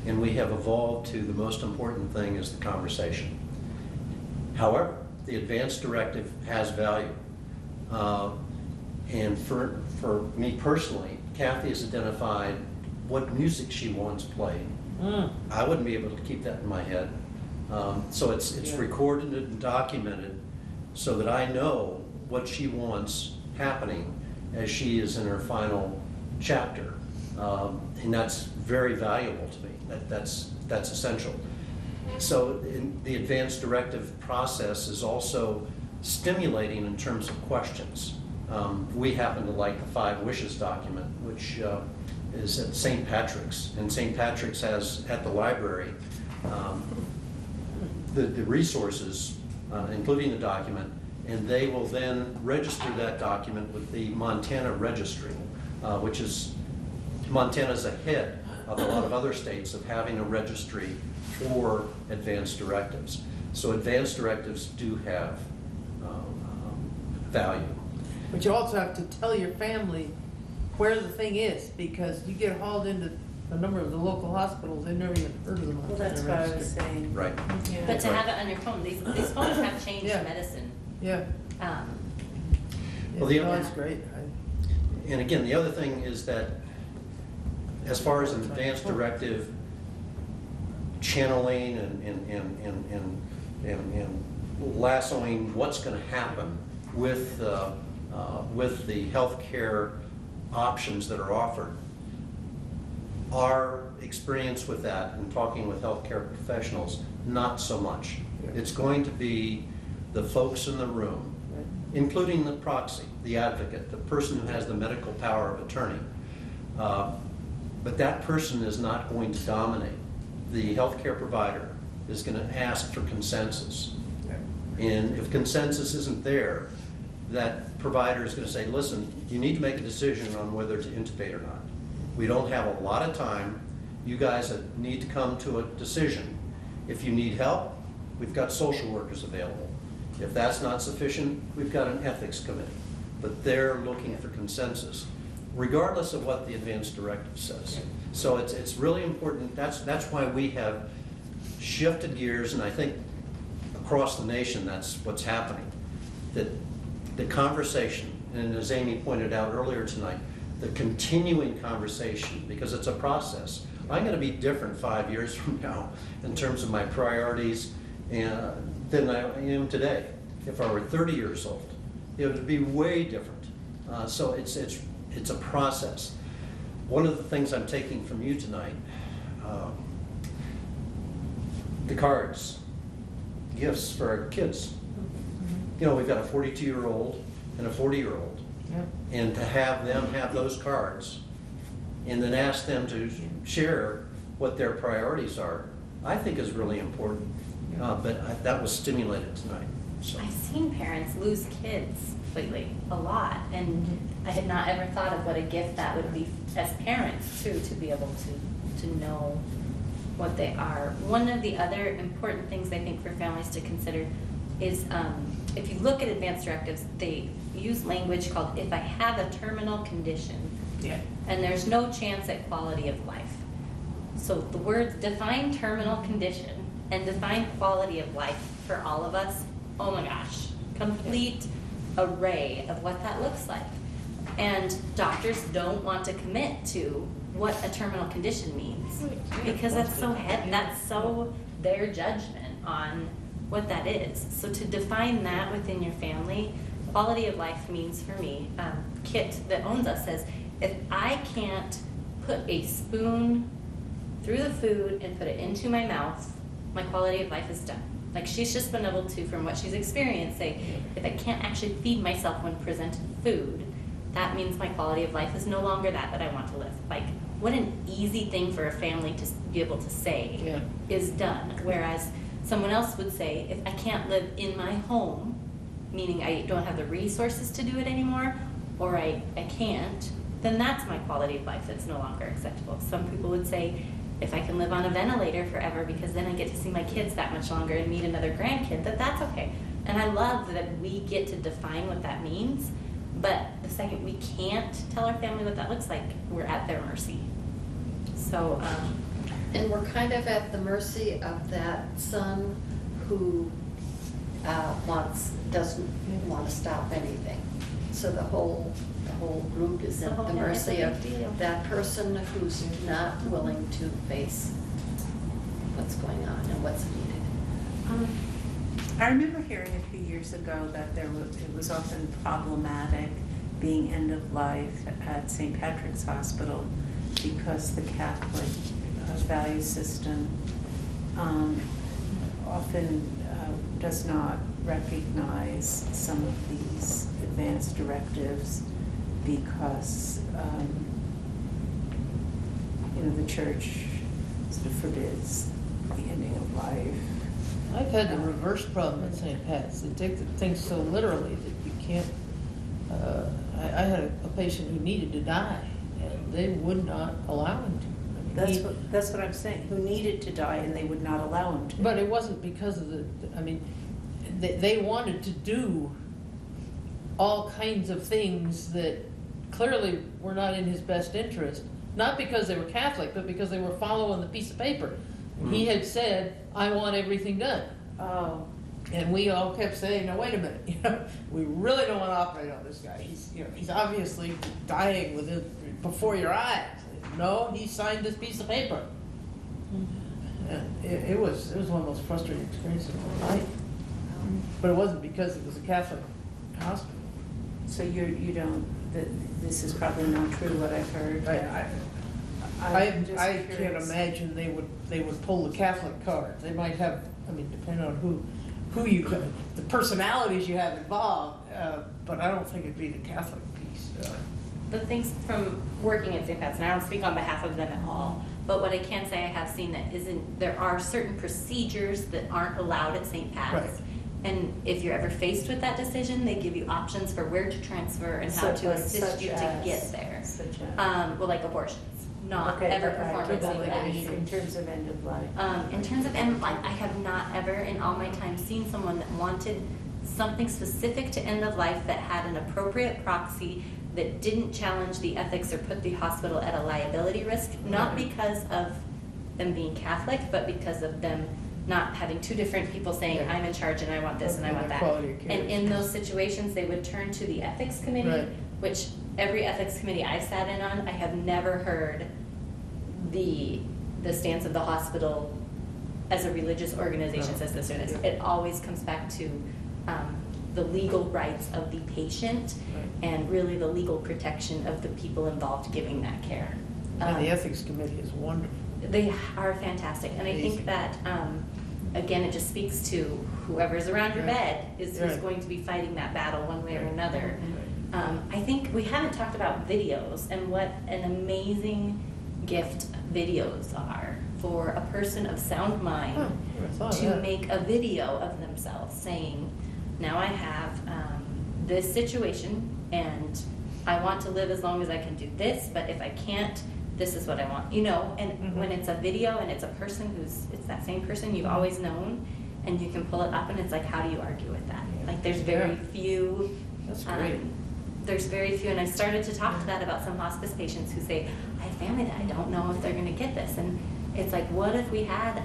And we have evolved to the most important thing is the conversation. However, the advanced directive has value. And for me personally, Kathy has identified what music she wants played I wouldn't be able to keep that in my head. So it's Yeah. recorded and documented so that I know what she wants happening as she is in her final chapter. And that's very valuable to me. That's essential. So the advanced directive process is also stimulating in terms of questions. We happen to like the 5 Wishes document, which is at St. Patrick's. And St. Patrick's has at the library the resources, including the document, and they will then register that document with the Montana Registry, which is, Montana's ahead of a lot of other states of having a registry for advanced directives. So advanced directives do have value. But you also have to tell your family where the thing is, because you get hauled into a number of the local hospitals, they've never even heard of the Well, Montana that's what I was Register. saying. Right. Yeah. But to have it on your phone, these phones have changed Yeah. medicine. Yeah. Well, the No, other- that's great. And again, the other thing is that as far as an advanced directive channeling and lassoing what's going to happen with the healthcare options that are offered, our experience with that and talking with healthcare professionals, not so much. Yeah. It's going to be the folks in the room, Right. including the proxy, the advocate, the person who has the medical power of attorney. But that person is not going to dominate. The healthcare provider is going to ask for consensus. And if consensus isn't there, that provider is going to say, listen, you need to make a decision on whether to intubate or not. We don't have a lot of time. You guys need to come to a decision. If you need help, we've got social workers available. If that's not sufficient, we've got an ethics committee. But they're looking for consensus, regardless of what the advanced directive says. So it's really important. That's why we have shifted gears, and I think across the nation that's what's happening. That the conversation, and as Amy pointed out earlier tonight, the continuing conversation, because it's a process. I'm going to be different 5 years from now in terms of my priorities than I am today. If I were 30 years old, it would be way different. So it's a process. One of the things I'm taking from you tonight, the cards, gifts for our kids. You know, we've got a 42-year-old and a 40-year-old. Yeah. And to have them have those cards and then ask them to share what their priorities are, I think is really important. But that was stimulated tonight. So. I've seen parents lose kids lately, a lot, and I had not ever thought of what a gift that would be as parents too, to be able to know what they are. One of the other important things I think for families to consider is if you look at advanced directives, they use language called if I have a terminal condition, and there's no chance at quality of life. So the words define terminal condition and define quality of life for all of us, oh my gosh, complete array of what that looks like. And doctors don't want to commit to what a terminal condition means because that's so their judgment on what that is. So to define that within your family, quality of life means for me, Kit that owns us says, if I can't put a spoon through the food and put it into my mouth, my quality of life is done. Like she's just been able to, from what she's experienced, say, if I can't actually feed myself when presented food, that means my quality of life is no longer that I want to live. Like, what an easy thing for a family to be able to say is done. Whereas someone else would say, if I can't live in my home, meaning I don't have the resources to do it anymore, or I can't, then that's my quality of life that's no longer acceptable. Some people would say, if I can live on a ventilator forever because then I get to see my kids that much longer and meet another grandkid, that's okay. And I love that we get to define what that means, but the second we can't tell our family what that looks like, we're at their mercy. So, and we're kind of at the mercy of that son who doesn't want to stop anything. So the whole group is at the mercy of that person who's not willing to face what's going on and what's needed. I remember hearing a few years ago that it was often problematic being end of life at St. Patrick's Hospital because the Catholic value system often does not recognize some of these advanced directives because the church sort of forbids the ending of life. I've had the reverse problem at St. Pat's. They take the things so literally that you can't. I had a patient who needed to die, and they would not allow him to. I mean, That's what I'm saying. Who needed to die, and they would not allow him to. But it wasn't because of they wanted to do all kinds of things that clearly were not in his best interest. Not because they were Catholic, but because they were following the piece of paper. He had said, "I want everything done." Oh. And we all kept saying, "No, wait a minute. We really don't want to operate on this guy. He's obviously dying with it before your eyes." No, he signed this piece of paper. And it was one of the most frustrating experiences of my life. But it wasn't because it was a Catholic hospital. So you don't. This is probably not true. What I've heard. I'm just I can't curious. imagine they would pull the Catholic card. They might have. Depending on who the personalities you have involved. But I don't think it'd be the Catholic piece. The things from working at St. Pat's, and I don't speak on behalf of them at all, but what I can say I have seen that there are certain procedures that aren't allowed at St. Pat's. Right. And if you're ever faced with that decision, they give you options for where to transfer and how to assist you to get there. Like abortions. Not ever performed at St. Pat's. In terms of end of life. In terms of end of life, I have not ever in all my time seen someone that wanted something specific to end of life that had an appropriate proxy that didn't challenge the ethics or put the hospital at a liability risk, not because of them being Catholic, but because of them not having two different people saying, I'm in charge and I want this and I want that. And in those situations, they would turn to the ethics committee, which every ethics committee I've sat in on, I have never heard the stance of the hospital as a religious organization says this or this. It always comes back to the legal rights of the patient and really the legal protection of the people involved giving that care. And the ethics committee is wonderful. They are fantastic. And I think that, again, it just speaks to whoever's around your bed is who's going to be fighting that battle one way or another. I think we haven't talked about videos and what an amazing gift videos are for a person of sound mind to make a video of themselves saying, now I have this situation and I want to live as long as I can do this, but if I can't, this is what I want, and when it's a video and it's a person it's that same person you've always known, and you can pull it up and it's like, how do you argue with that? Like there's very few, that's great. There's very few, and I started to talk to that about some hospice patients who say, I have family that I don't know if they're gonna get this, and it's like, what if we had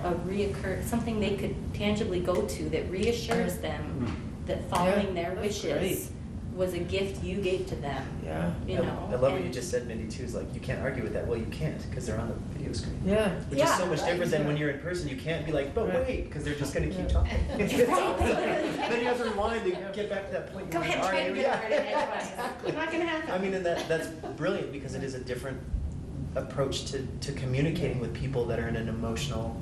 something they could tangibly go to that reassures them that following their wishes was a gift you gave to them. I love what you just said, Mindy, too, is like, you can't argue with that. Well, you can't, because they're on the video screen. Which is so much different than when you're in person. You can't be like, but wait, because they're just going to keep talking. Then you have to remind to get back to that point. Go ahead, try and get over it. It's not going to happen. And that's brilliant, because it is a different approach to communicating with people that are in an emotional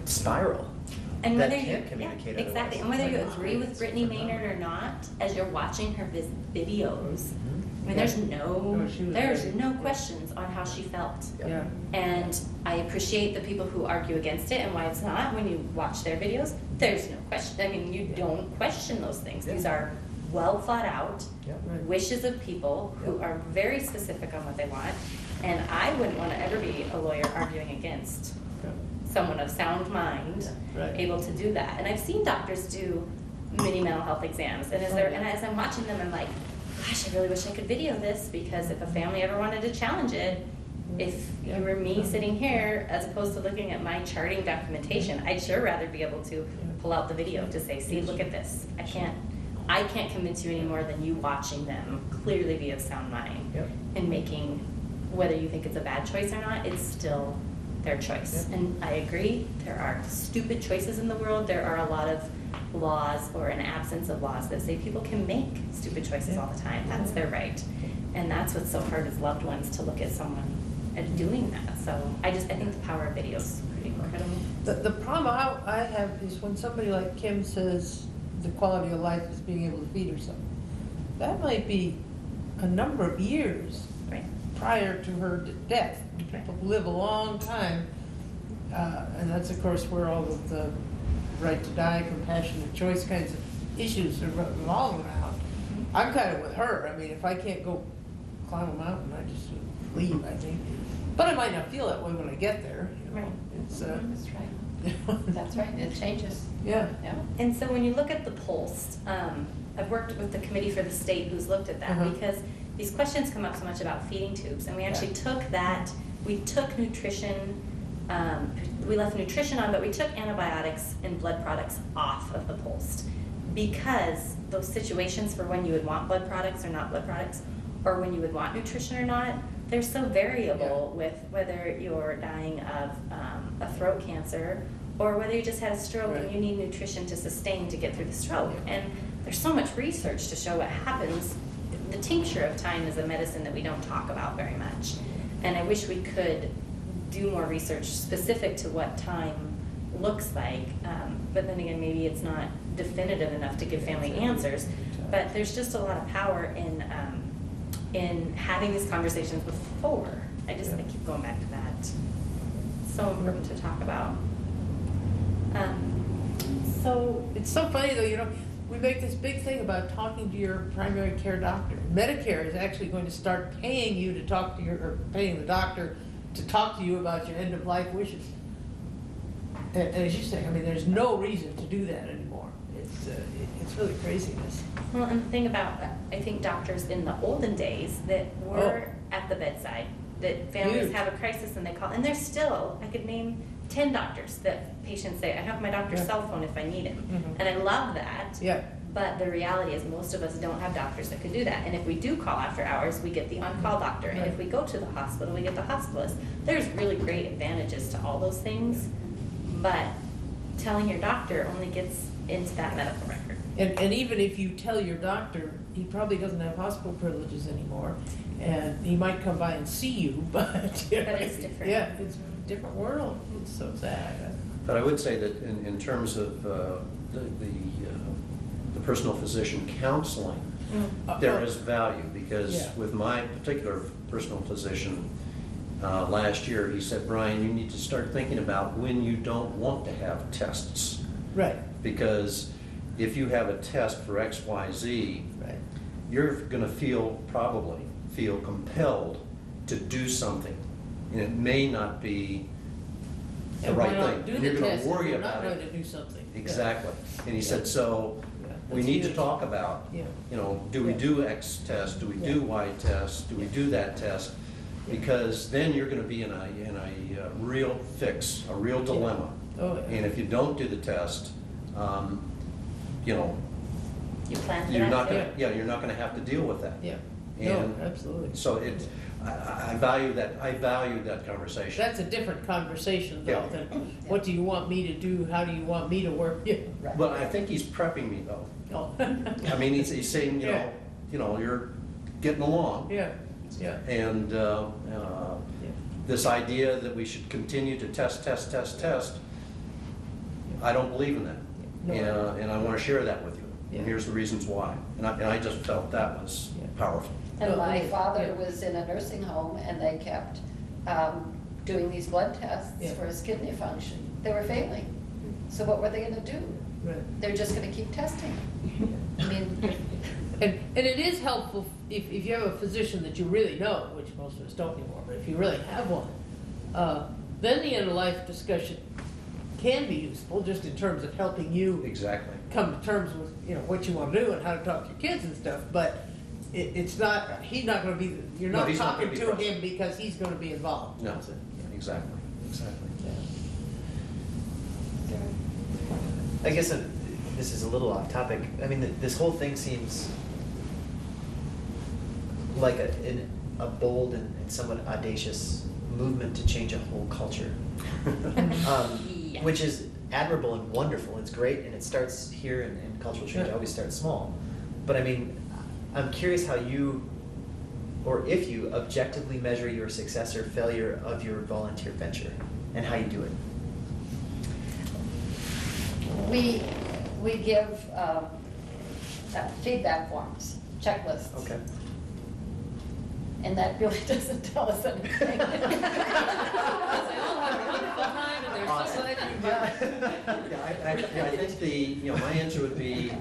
spiral. And that whether can't communicate exactly, and whether you agree with Brittany Maynard or not, as you're watching her videos, I mean, there's no questions on how she felt. And I appreciate the people who argue against it and why it's not. When you watch their videos, there's no question. I mean, you don't question those things. These are well thought out wishes of people who are very specific on what they want. And I wouldn't want to ever be a lawyer arguing against someone of sound mind able to do that. And I've seen doctors do mini mental health exams, and as I'm watching them, I'm like, gosh, I really wish I could video this, because if a family ever wanted to challenge it, if you were me sitting here as opposed to looking at my charting documentation, I'd sure rather be able to pull out the video to say, see, look at this. I can't convince you any more than you watching them clearly be of sound mind and making, whether you think it's a bad choice or not, it's still their choice. Yep. And I agree, there are stupid choices in the world. There are a lot of laws or an absence of laws that say people can make stupid choices all the time. That's their right. And that's what's so hard as loved ones to look at someone and doing that. So I think the power of video is pretty incredible. The problem I have is when somebody like Kim says the quality of life is being able to feed herself. That might be a number of years Right. prior to her death. People live a long time, and that's of course where all of the right to die, compassionate choice kinds of issues are revolving around. I'm kind of with her. I mean, if I can't go climb a mountain, I just leave, I think. But I might not feel that way when I get there. You know? Right. It's, That's right. That's right, it changes. yeah. Yeah. And so when you look at the polls, I've worked with the committee for the state who's looked at that Uh-huh. because these questions come up so much about feeding tubes, and we actually took nutrition, we left nutrition on, but we took antibiotics and blood products off of the polls because those situations for when you would want blood products or not blood products, or when you would want nutrition or not, they're so variable with whether you're dying of a throat cancer or whether you just had a stroke Right. and you need nutrition to sustain to get through the stroke. And there's so much research to show what happens. The tincture of time is a medicine that we don't talk about very much. And I wish we could do more research specific to what time looks like. But then again, maybe it's not definitive enough to give family answers. But there's just a lot of power in having these conversations before. I keep going back to that. So important to talk about. So It's so funny though, you know, we make this big thing about talking to your primary care doctor. Medicare is actually going to start paying you to talk to or paying the doctor to talk to you about your end of life wishes. And as you say, I mean, there's no reason to do that anymore. It's really craziness. well, and the thing about, I think doctors in the olden days that were at the bedside, that families Huge. have a crisis and they call, and there's still, I could name 10 doctors that patients say, I have my doctor's Yeah. cell phone if I need him. Mhm. And I love that. Yeah. But the reality is most of us don't have doctors that can do that. And if we do call after hours, we get the on-call doctor. And if Right. we go to the hospital, we get the hospitalist. There's really great advantages to all those things. But telling your doctor only gets into that medical record. And even if you tell your doctor, he probably doesn't have hospital privileges anymore, and he might come by and see you, but. You know, But it's different. Yeah, it's a different world. It's so sad. But I would say that in terms of the personal physician counseling, there is value because Yeah. with my particular personal physician, last year, he said, Brian, you need to start thinking about when you don't want to have tests. Right, Because if you have a test for XYZ, right. you're gonna probably feel compelled to do something. And it may not be the And right why not thing. do And the you're gonna test if worry you're about not it. going to do something? Yeah. Exactly. And he said, so Yeah, we that's need to huge. talk about, Yeah. you know, do we Yeah. do X test? Do we do Yeah. Y test? Do we do that test? Because then you're gonna be in a real fix, a real dilemma. Oh, yeah. And if you don't do the test, you know, You plan for you're that not too. gonna, yeah, you're not gonna have to deal with that. Yeah, no, And absolutely. so I value that conversation. That's a different conversation though, Yeah. than what do you want me to do, how do you want me to work? Yeah. But I think he's prepping me though. Oh. I mean, he's saying, Yeah. you're getting along. Yeah, yeah. And this idea that we should continue to test, I don't believe in that. No. And I want to share that with you. Yeah. And here's the reasons why. And I just felt that was Yeah. powerful. And my Yeah. father was in a nursing home and they kept doing these blood tests Yeah. for his kidney function. They were failing. So what were they gonna do? Right. They're just gonna keep testing. I mean, And it is helpful if you have a physician that you really know, which most of us don't anymore, but if you really have one, then the end of life discussion can be useful just in terms of helping you Exactly. come to terms with, what you want to do and how to talk to your kids and stuff, but it's not, he's not going to be, you're No, not he's not talking gonna be to present. him because he's going to be involved. No, That's it. exactly. I guess this is a little off topic. I mean, this whole thing seems like a bold and somewhat audacious movement to change a whole culture, Yeah. which is admirable and wonderful. It's great, and it starts here, and cultural change Yeah. always starts small. But I mean, I'm curious how you, or if you, objectively measure your success or failure of your volunteer venture, and how you do it. We give feedback forms, checklists. Okay. And that really doesn't tell us anything. Awesome. I think my answer would be,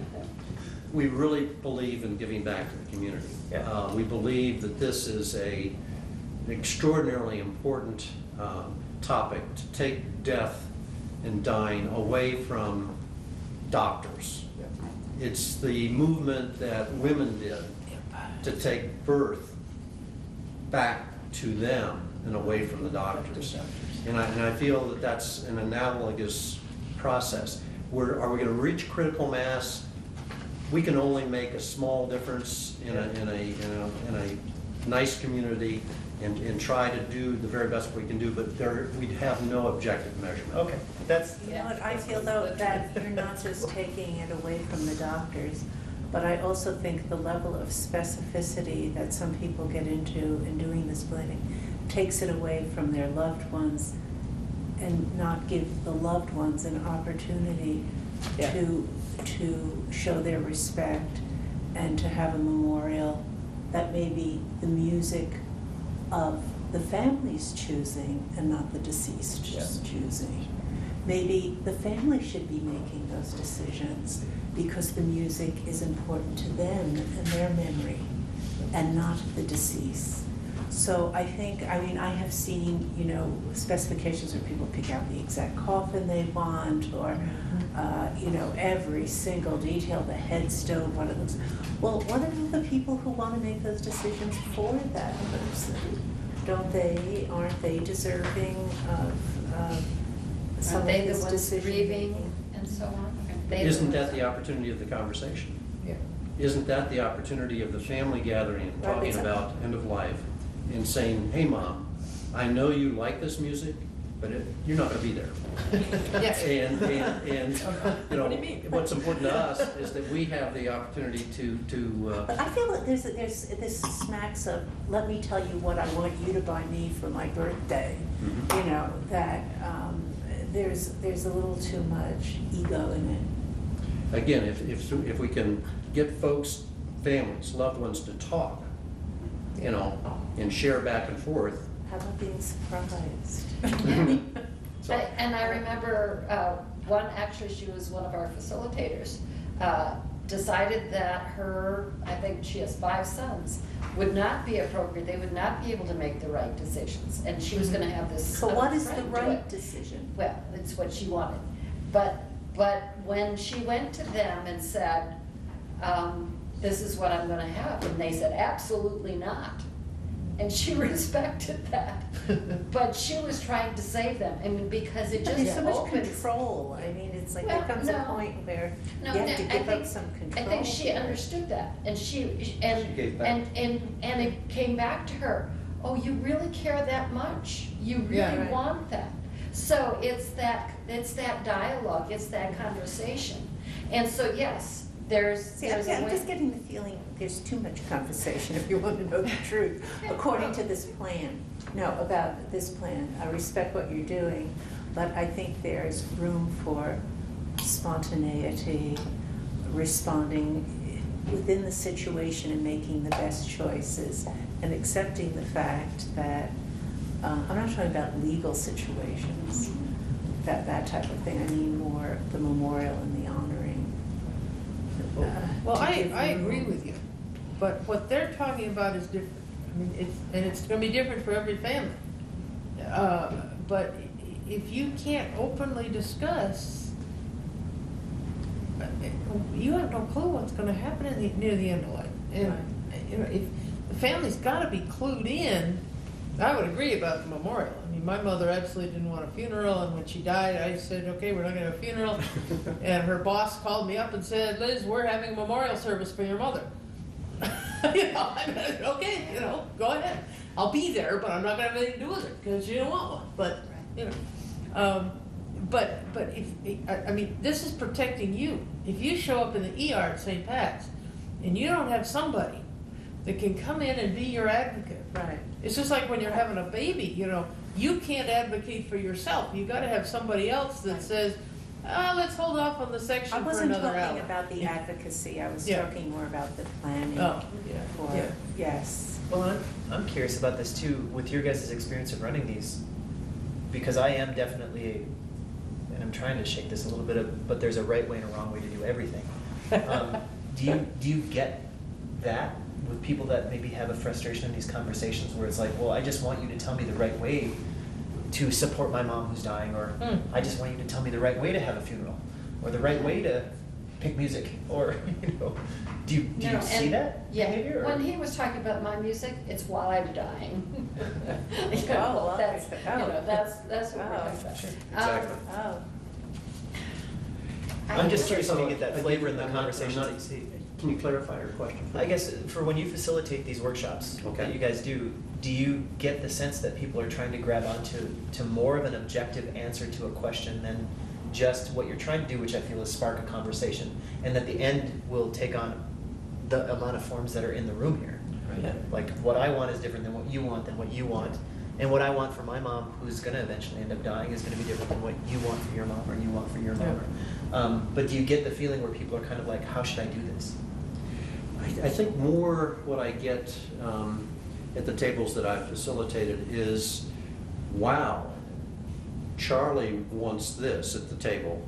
we really believe in giving back to the community. Yeah. We believe that this is an extraordinarily important topic to take death and dying away from doctors. Yeah. It's the movement that women did to take birth back to them and away from the doctors. And I feel that that's an analogous process. Are we going to reach critical mass? We can only make a small difference in a nice community and try to do the very best we can do, but we'd have no objective measurement. Okay, that's, You know what, I feel though that you're not just taking it away from the doctors, but I also think the level of specificity that some people get into in doing this planning takes it away from their loved ones and not give the loved ones an opportunity Yeah. to show their respect and to have a memorial that may be the music of the family's choosing and not the deceased choosing. Maybe the family should be making those decisions because the music is important to them and their memory and not the deceased. So I have seen, specifications where people pick out the exact coffin they want or, every single detail, the headstone, what it looks. Well, what about the people who want to make those decisions for that person? Aren't they deserving of some Are of they the this ones decision grieving making? and so on? They Isn't the that ones- the opportunity of the conversation? Yeah. Isn't that the opportunity of the family gathering and Right, talking exactly. about end of life and saying, hey, Mom, I know you like this music, but you're not going to be there. Yes. And What do you mean? what's important to us is that we have the opportunity to But I feel that there's this smacks of, let me tell you what I want you to buy me for my birthday. Mhm. That there's a little too much ego in it. again, if we can get folks, families, loved ones to talk, and share back and forth. How about being surprised? So- And I remember she was one of our facilitators, decided that I think she has 5 sons, would not be appropriate, they would not be able to make the right decisions, and she was gonna have this. So what is the friend do right it. decision? Well, it's what she wanted. But when she went to them and said, this is what I'm gonna have, and they said, absolutely not. And she respected that. But she was trying to save them, because it But just there's so much opens. control. It's like Well, there comes a no. point where No, you have to I give think- up some control. I think she understood that, and She gave back. and it came back to her, oh, you really care that much? You really Yeah, right. want that? So it's that dialogue, it's that conversation. And so, yes, there's a I'm way. just getting the feeling there's too much conversation, if you want to know the truth, according to this plan. No, about this plan. I respect what you're doing, but I think there's room for spontaneity, responding within the situation and making the best choices, and accepting the fact that, I'm not talking about legal situations, that type of thing. I mean more the memorial and the honoring. Well, to I give agree room. with you, but what they're talking about is different. It's gonna be different for every family. But if you can't openly discuss, you have no clue what's gonna happen near the end of life. And, if the family's gotta be clued in, I would agree about the memorial. My mother absolutely didn't want a funeral, and when she died, I said, okay, we're not gonna have a funeral. And her boss called me up and said, Liz, we're having a memorial service for your mother. I mean, okay, go ahead. I'll be there, but I'm not gonna have anything to do with it, because you don't want one, but, but if, I mean, this is protecting you. If you show up in the ER at St. Pat's, and you don't have somebody that can come in and be your advocate. Right. It's just like when you're having a baby, you can't advocate for yourself. You gotta have somebody else that says, let's hold off on the section I for wasn't another hour. talking about the advocacy, I was Yeah. talking more about the planning. Oh, For, yeah. yes. Well, I'm curious about this too, with your guys' experience of running these, because I am definitely, and I'm trying to shake this a little bit, but there's a right way and a wrong way to do everything. Do you get that with people that maybe have a frustration in these conversations where it's like, well, I just want you to tell me the right way to support my mom who's dying, or I just want you to tell me the right way to have a funeral, or the right way to pick music, or, do you No, see and- that Yeah, behavior? or- when he was talking about my music, it's while I'm dying. Oh, That's, okay. that's what we're talking about. Exactly. Oh. I'm just curious if you get that I- flavor in the I'm not- conversation. I'm not- Can you clarify your question? I guess for when you facilitate these workshops Okay. that you guys do you get the sense that people are trying to grab onto more of an objective answer to a question than just what you're trying to do, which I feel is spark a conversation, and that the end will take on the amount of forms that are in the room here? Yeah. Like, what I want is different than what you want, and what I want for my mom, who's going to eventually end up dying, is going to be different than what you want for your mom, or you want for your mom. But do you get the feeling where people are kind of like, how should I do this? I think more what I get at the tables that I've facilitated is, wow, Charlie wants this at the table.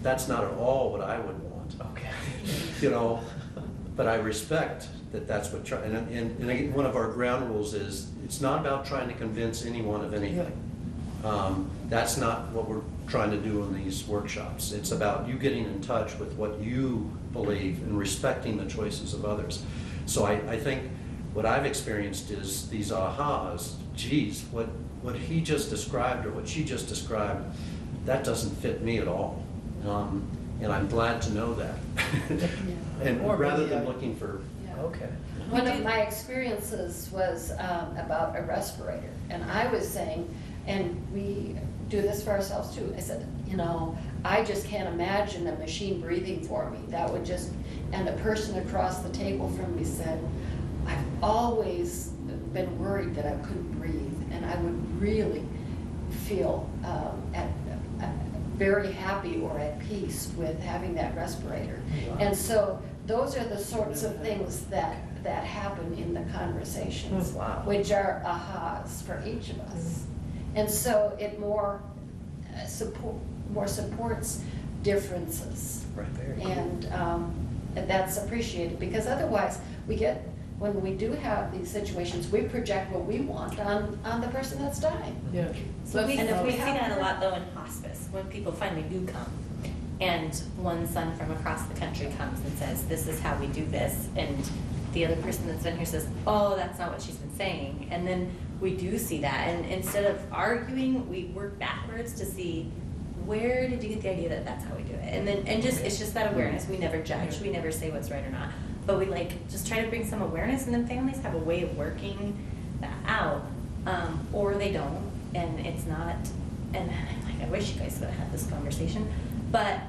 That's not at all what I would want. Okay. But I respect that that's what, and again, one of our ground rules is, it's not about trying to convince anyone of anything. That's not what we're trying to do in these workshops. It's about you getting in touch with what you believe and respecting the choices of others. So I think what I've experienced is these ahas, geez, what he just described or what she just described, that doesn't fit me at all. And I'm glad to know that. And Or rather maybe than I- looking for, Okay. One of my experiences was about a respirator, and I was saying, and we do this for ourselves too, I said, I just can't imagine a machine breathing for me. That would just, and the person across the table from me said, I've always been worried that I couldn't breathe, and I would really feel very happy or at peace with having that respirator. Wow. And so those are the sorts of things that happen in the conversations, Wow. which are ahas for each of us. And so it more supports differences. Right, very cool. And that's appreciated, because otherwise when we do have these situations, we project what we want on the person that's dying. Yeah. So we see we that a lot though in hospice, when people finally do come. And one son from across the country comes and says, this is how we do this. And the other person that's been here says, oh, that's not what she's been saying. And then we do see that. And instead of arguing, we work backwards to see, where did you get the idea that that's how we do it? And it's just that awareness. We never judge. We never say what's right or not. But we just try to bring some awareness, and then families have a way of working that out. Or they don't, and it's not, and I'm like, I wish you guys would have had this conversation. But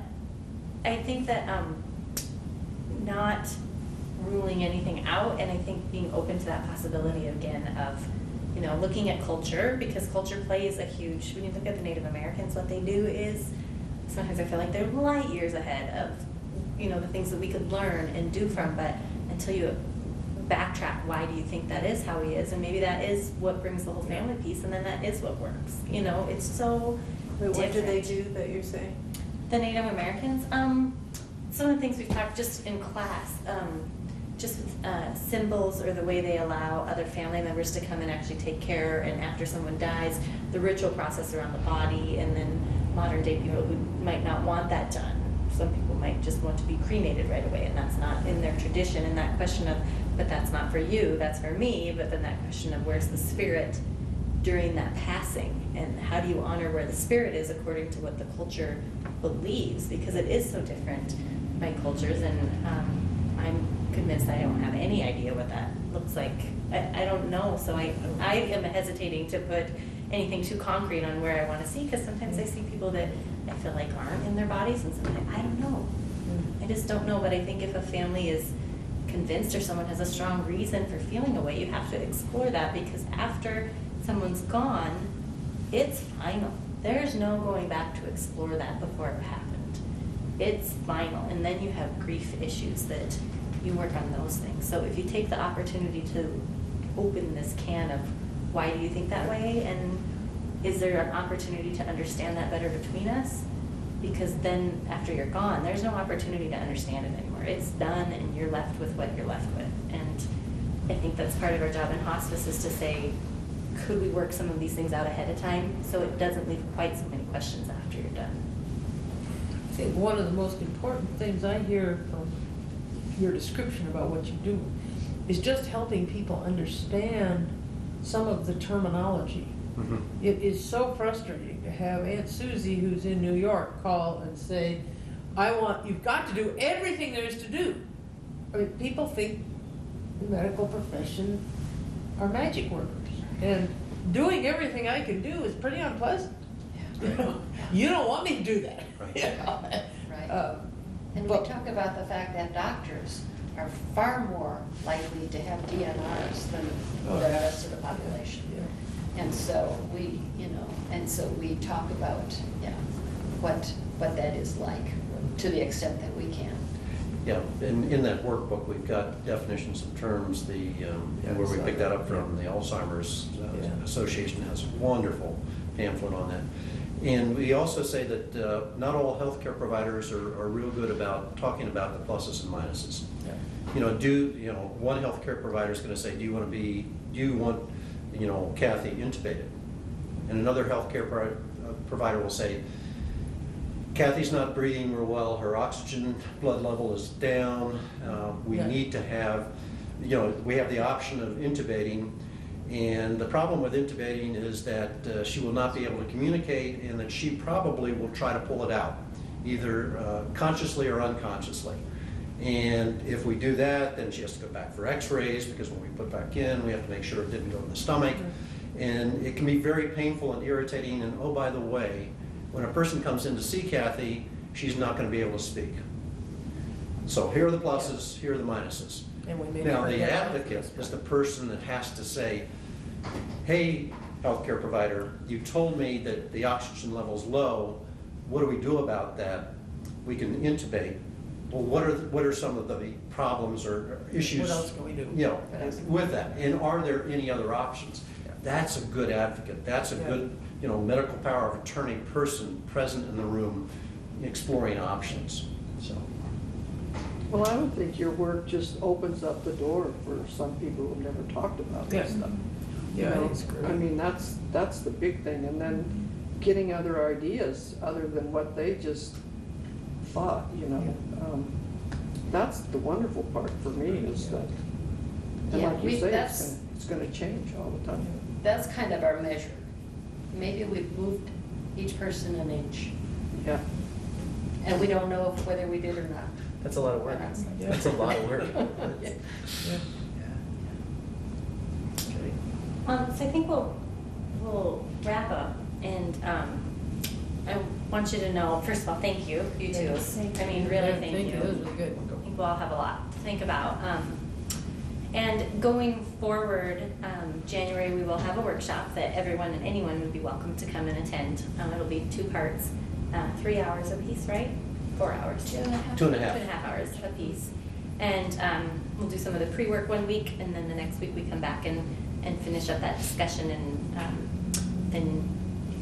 I think that not ruling anything out, and I think being open to that possibility again of, looking at culture, because culture plays a huge, when you look at the Native Americans, what they do is, sometimes I feel like they're light years ahead of, the things that we could learn and do from, but until you backtrack, why do you think that is how he is? And maybe that is what brings the whole family peace, and then that is what works. It's so Wait, what do they different. do that you're saying? The Native Americans, some of the things we've talked just in class, just with symbols, or the way they allow other family members to come and actually take care, and after someone dies, the ritual process around the body, and then modern day people who might not want that done. Some people might just want to be cremated right away, and that's not in their tradition, and that question of, but that's not for you, that's for me, but then that question of where's the spirit during that passing, and how do you honor where the spirit is according to what the culture believes, because it is so different by cultures, and I'm convinced I don't have any idea what that looks like. I don't know, so I am hesitating to put anything too concrete on where I want to see, because sometimes I see people that I feel like aren't in their bodies, and sometimes I don't know. I just don't know, but I think if a family is convinced or someone has a strong reason for feeling a way, you have to explore that, because after someone's gone, it's final. There's no going back to explore that before it happened. It's final, and then you have grief issues that you work on those things. So if you take the opportunity to open this can of why do you think that way, and is there an opportunity to understand that better between us? Because then after you're gone, there's no opportunity to understand it anymore. It's done, and you're left with what you're left with. And I think that's part of our job in hospice, is to say, could we work some of these things out ahead of time so it doesn't leave quite so many questions after you're done? I think one of the most important things I hear from your description about what you do is just helping people understand some of the terminology. Mm-hmm. It is so frustrating to have Aunt Susie, who's in New York, call and say, you've got to do everything there is to do. I mean, people think the medical profession are magic workers, and doing everything I can do is pretty unpleasant. You don't want me to do that. Right. Right. And we but- talk about the fact that doctors are far more likely to have DNRs than the rest of the population. Yeah. And so we, we talk about, what that is like, to the extent that we can. Yeah, and in that workbook, we've got definitions of terms, where we picked that up from, the Alzheimer's Association has a wonderful pamphlet on that. And we also say that not all healthcare providers are real good about talking about the pluses and minuses. Yeah. One healthcare provider is going to say, do you want Kathy intubated? And another healthcare provider will say, Kathy's not breathing real well, her oxygen blood level is down, we need to have, we have the option of intubating. And the problem with intubating is that she will not be able to communicate, and that she probably will try to pull it out, either consciously or unconsciously. And if we do that, then she has to go back for x-rays, because when we put back in, we have to make sure it didn't go in the stomach. And it can be very painful and irritating. And oh, by the way, when a person comes in to see Kathy, she's not going to be able to speak. So here are the pluses, here are the minuses. And we may Now, never the get out. advocate is the person that has to say, hey, healthcare provider, you told me that the oxygen level's low. What do we do about that? We can intubate. Well, what are some of the problems or issues? What else can we do? With that? And are there any other options? That's a good advocate. That's a good, medical power of attorney person present in the room, exploring options. So. Well, I would think your work just opens up the door for some people who've never talked about this stuff. Yeah, I think it's great. I mean, that's the big thing, and then getting other ideas other than what they just thought. That's the wonderful part for me, is that, and like you say, it's going to change all the time. That's kind of our measure. Maybe we've moved each person an inch, Yeah. and we don't know whether we did or not. That's a lot of work. Yeah. That's a lot of work. Yeah. Okay. So I think we'll wrap up, and I want you to know, first of all, thank you, you two. I mean, really, thank you. That was really good. I think we'll all have a lot to think about. And going forward, January, we will have a workshop that everyone and anyone would be welcome to come and attend. It'll be 2 parts, 3 hours apiece, right? 4 hours. 2.5. 2.5 hours apiece. And we'll do some of the pre-work one week, and then the next week we come back and finish up that discussion, and then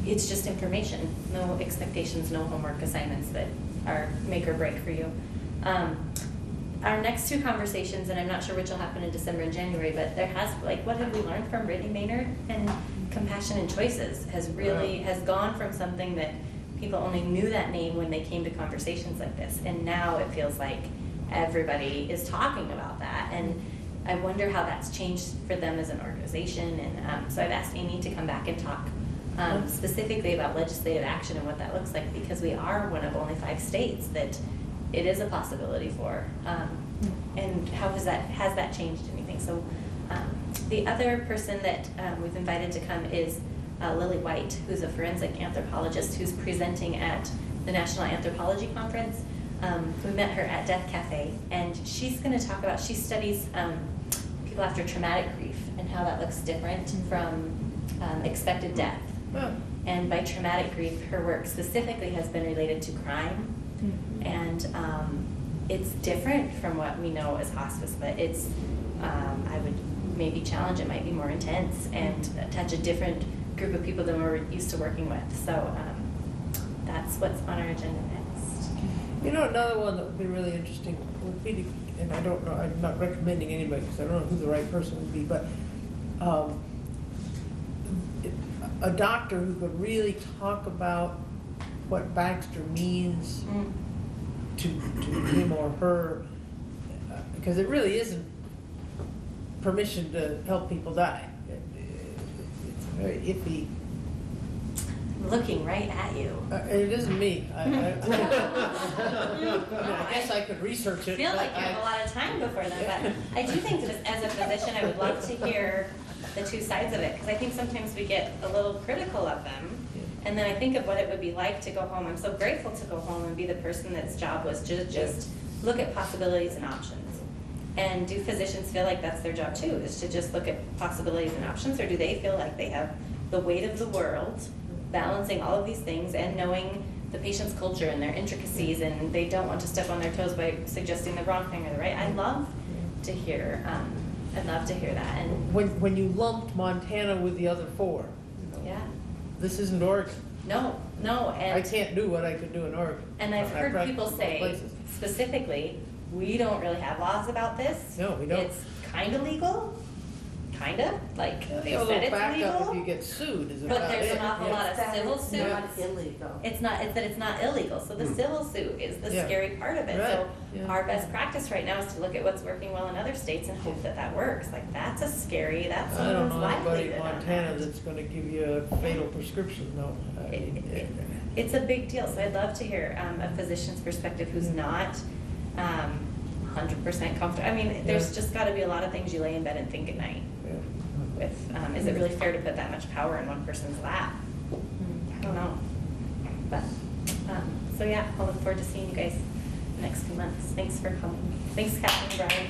it's just information, no expectations, no homework assignments that are make or break for you. Our next 2 conversations, and I'm not sure which will happen in December and January, but there has, what have we learned from Brittany Maynard? And Compassion and Choices has gone from something that people only knew that name when they came to conversations like this, and now it feels like everybody is talking about that, and I wonder how that's changed for them as an organization. And so I've asked Amy to come back and talk specifically about legislative action and what that looks like, because we are one of only 5 states that it is a possibility for. And how has that changed anything? So the other person that we've invited to come is Lily White, who's a forensic anthropologist who's presenting at the National Anthropology Conference. We met her at Death Cafe, and she's going to talk about, she studies people after traumatic grief and how that looks different from expected death. And by traumatic grief, her work specifically has been related to crime. And it's different from what we know as hospice, but it's, I would maybe challenge, it might be more intense and touch a different group of people than we're used to working with. So that's what's on our agenda next. You know, another one that would be really interesting would be, and I don't know, I'm not recommending anybody because I don't know who the right person would be, but a doctor who could really talk about what Baxter means to him or her, because it really isn't permission to help people die. It's very iffy. I'm looking right at you. It isn't me. I guess I could research it. I feel like you have a lot of time before then, but I do think that as a physician, I would love to hear the two sides of it, because I think sometimes we get a little critical of them, and then I think of what it would be like to go home. I'm so grateful to go home and be the person that's job was to just look at possibilities and options. And do physicians feel like that's their job too, is to just look at possibilities and options, or do they feel like they have the weight of the world, balancing all of these things and knowing the patient's culture and their intricacies, and they don't want to step on their toes by suggesting the wrong thing or the right? I'd love to hear that. And when you lumped Montana with the other four, yeah, this isn't Oregon. no, and I can't do what I could do in Oregon. And I've heard practiced people both say, places. specifically, we don't really have laws about this. No, we don't. It's kind of legal, kind of, like, they A said little it's backup if you legal. get sued is But about there's it. an awful lot of civil It's suits. not illegal. It's that it's not illegal, so the civil suit is the Yeah. scary part of it. Right. So Yeah. our best practice right now is to look at what's working well in other states and hope that that works. Like, that's that's I don't someone's know anybody in livelihood on Montana that. that's gonna give you a fatal prescription, no. It's a big deal, so I'd love to hear a physician's perspective who's not 100% comfortable. I mean, there's just got to be a lot of things you lay in bed and think at night with. Is it really fair to put that much power in one person's lap? I don't know. But, so yeah, I'll look forward to seeing you guys the next few months. Thanks for coming. Thanks, Captain Brian.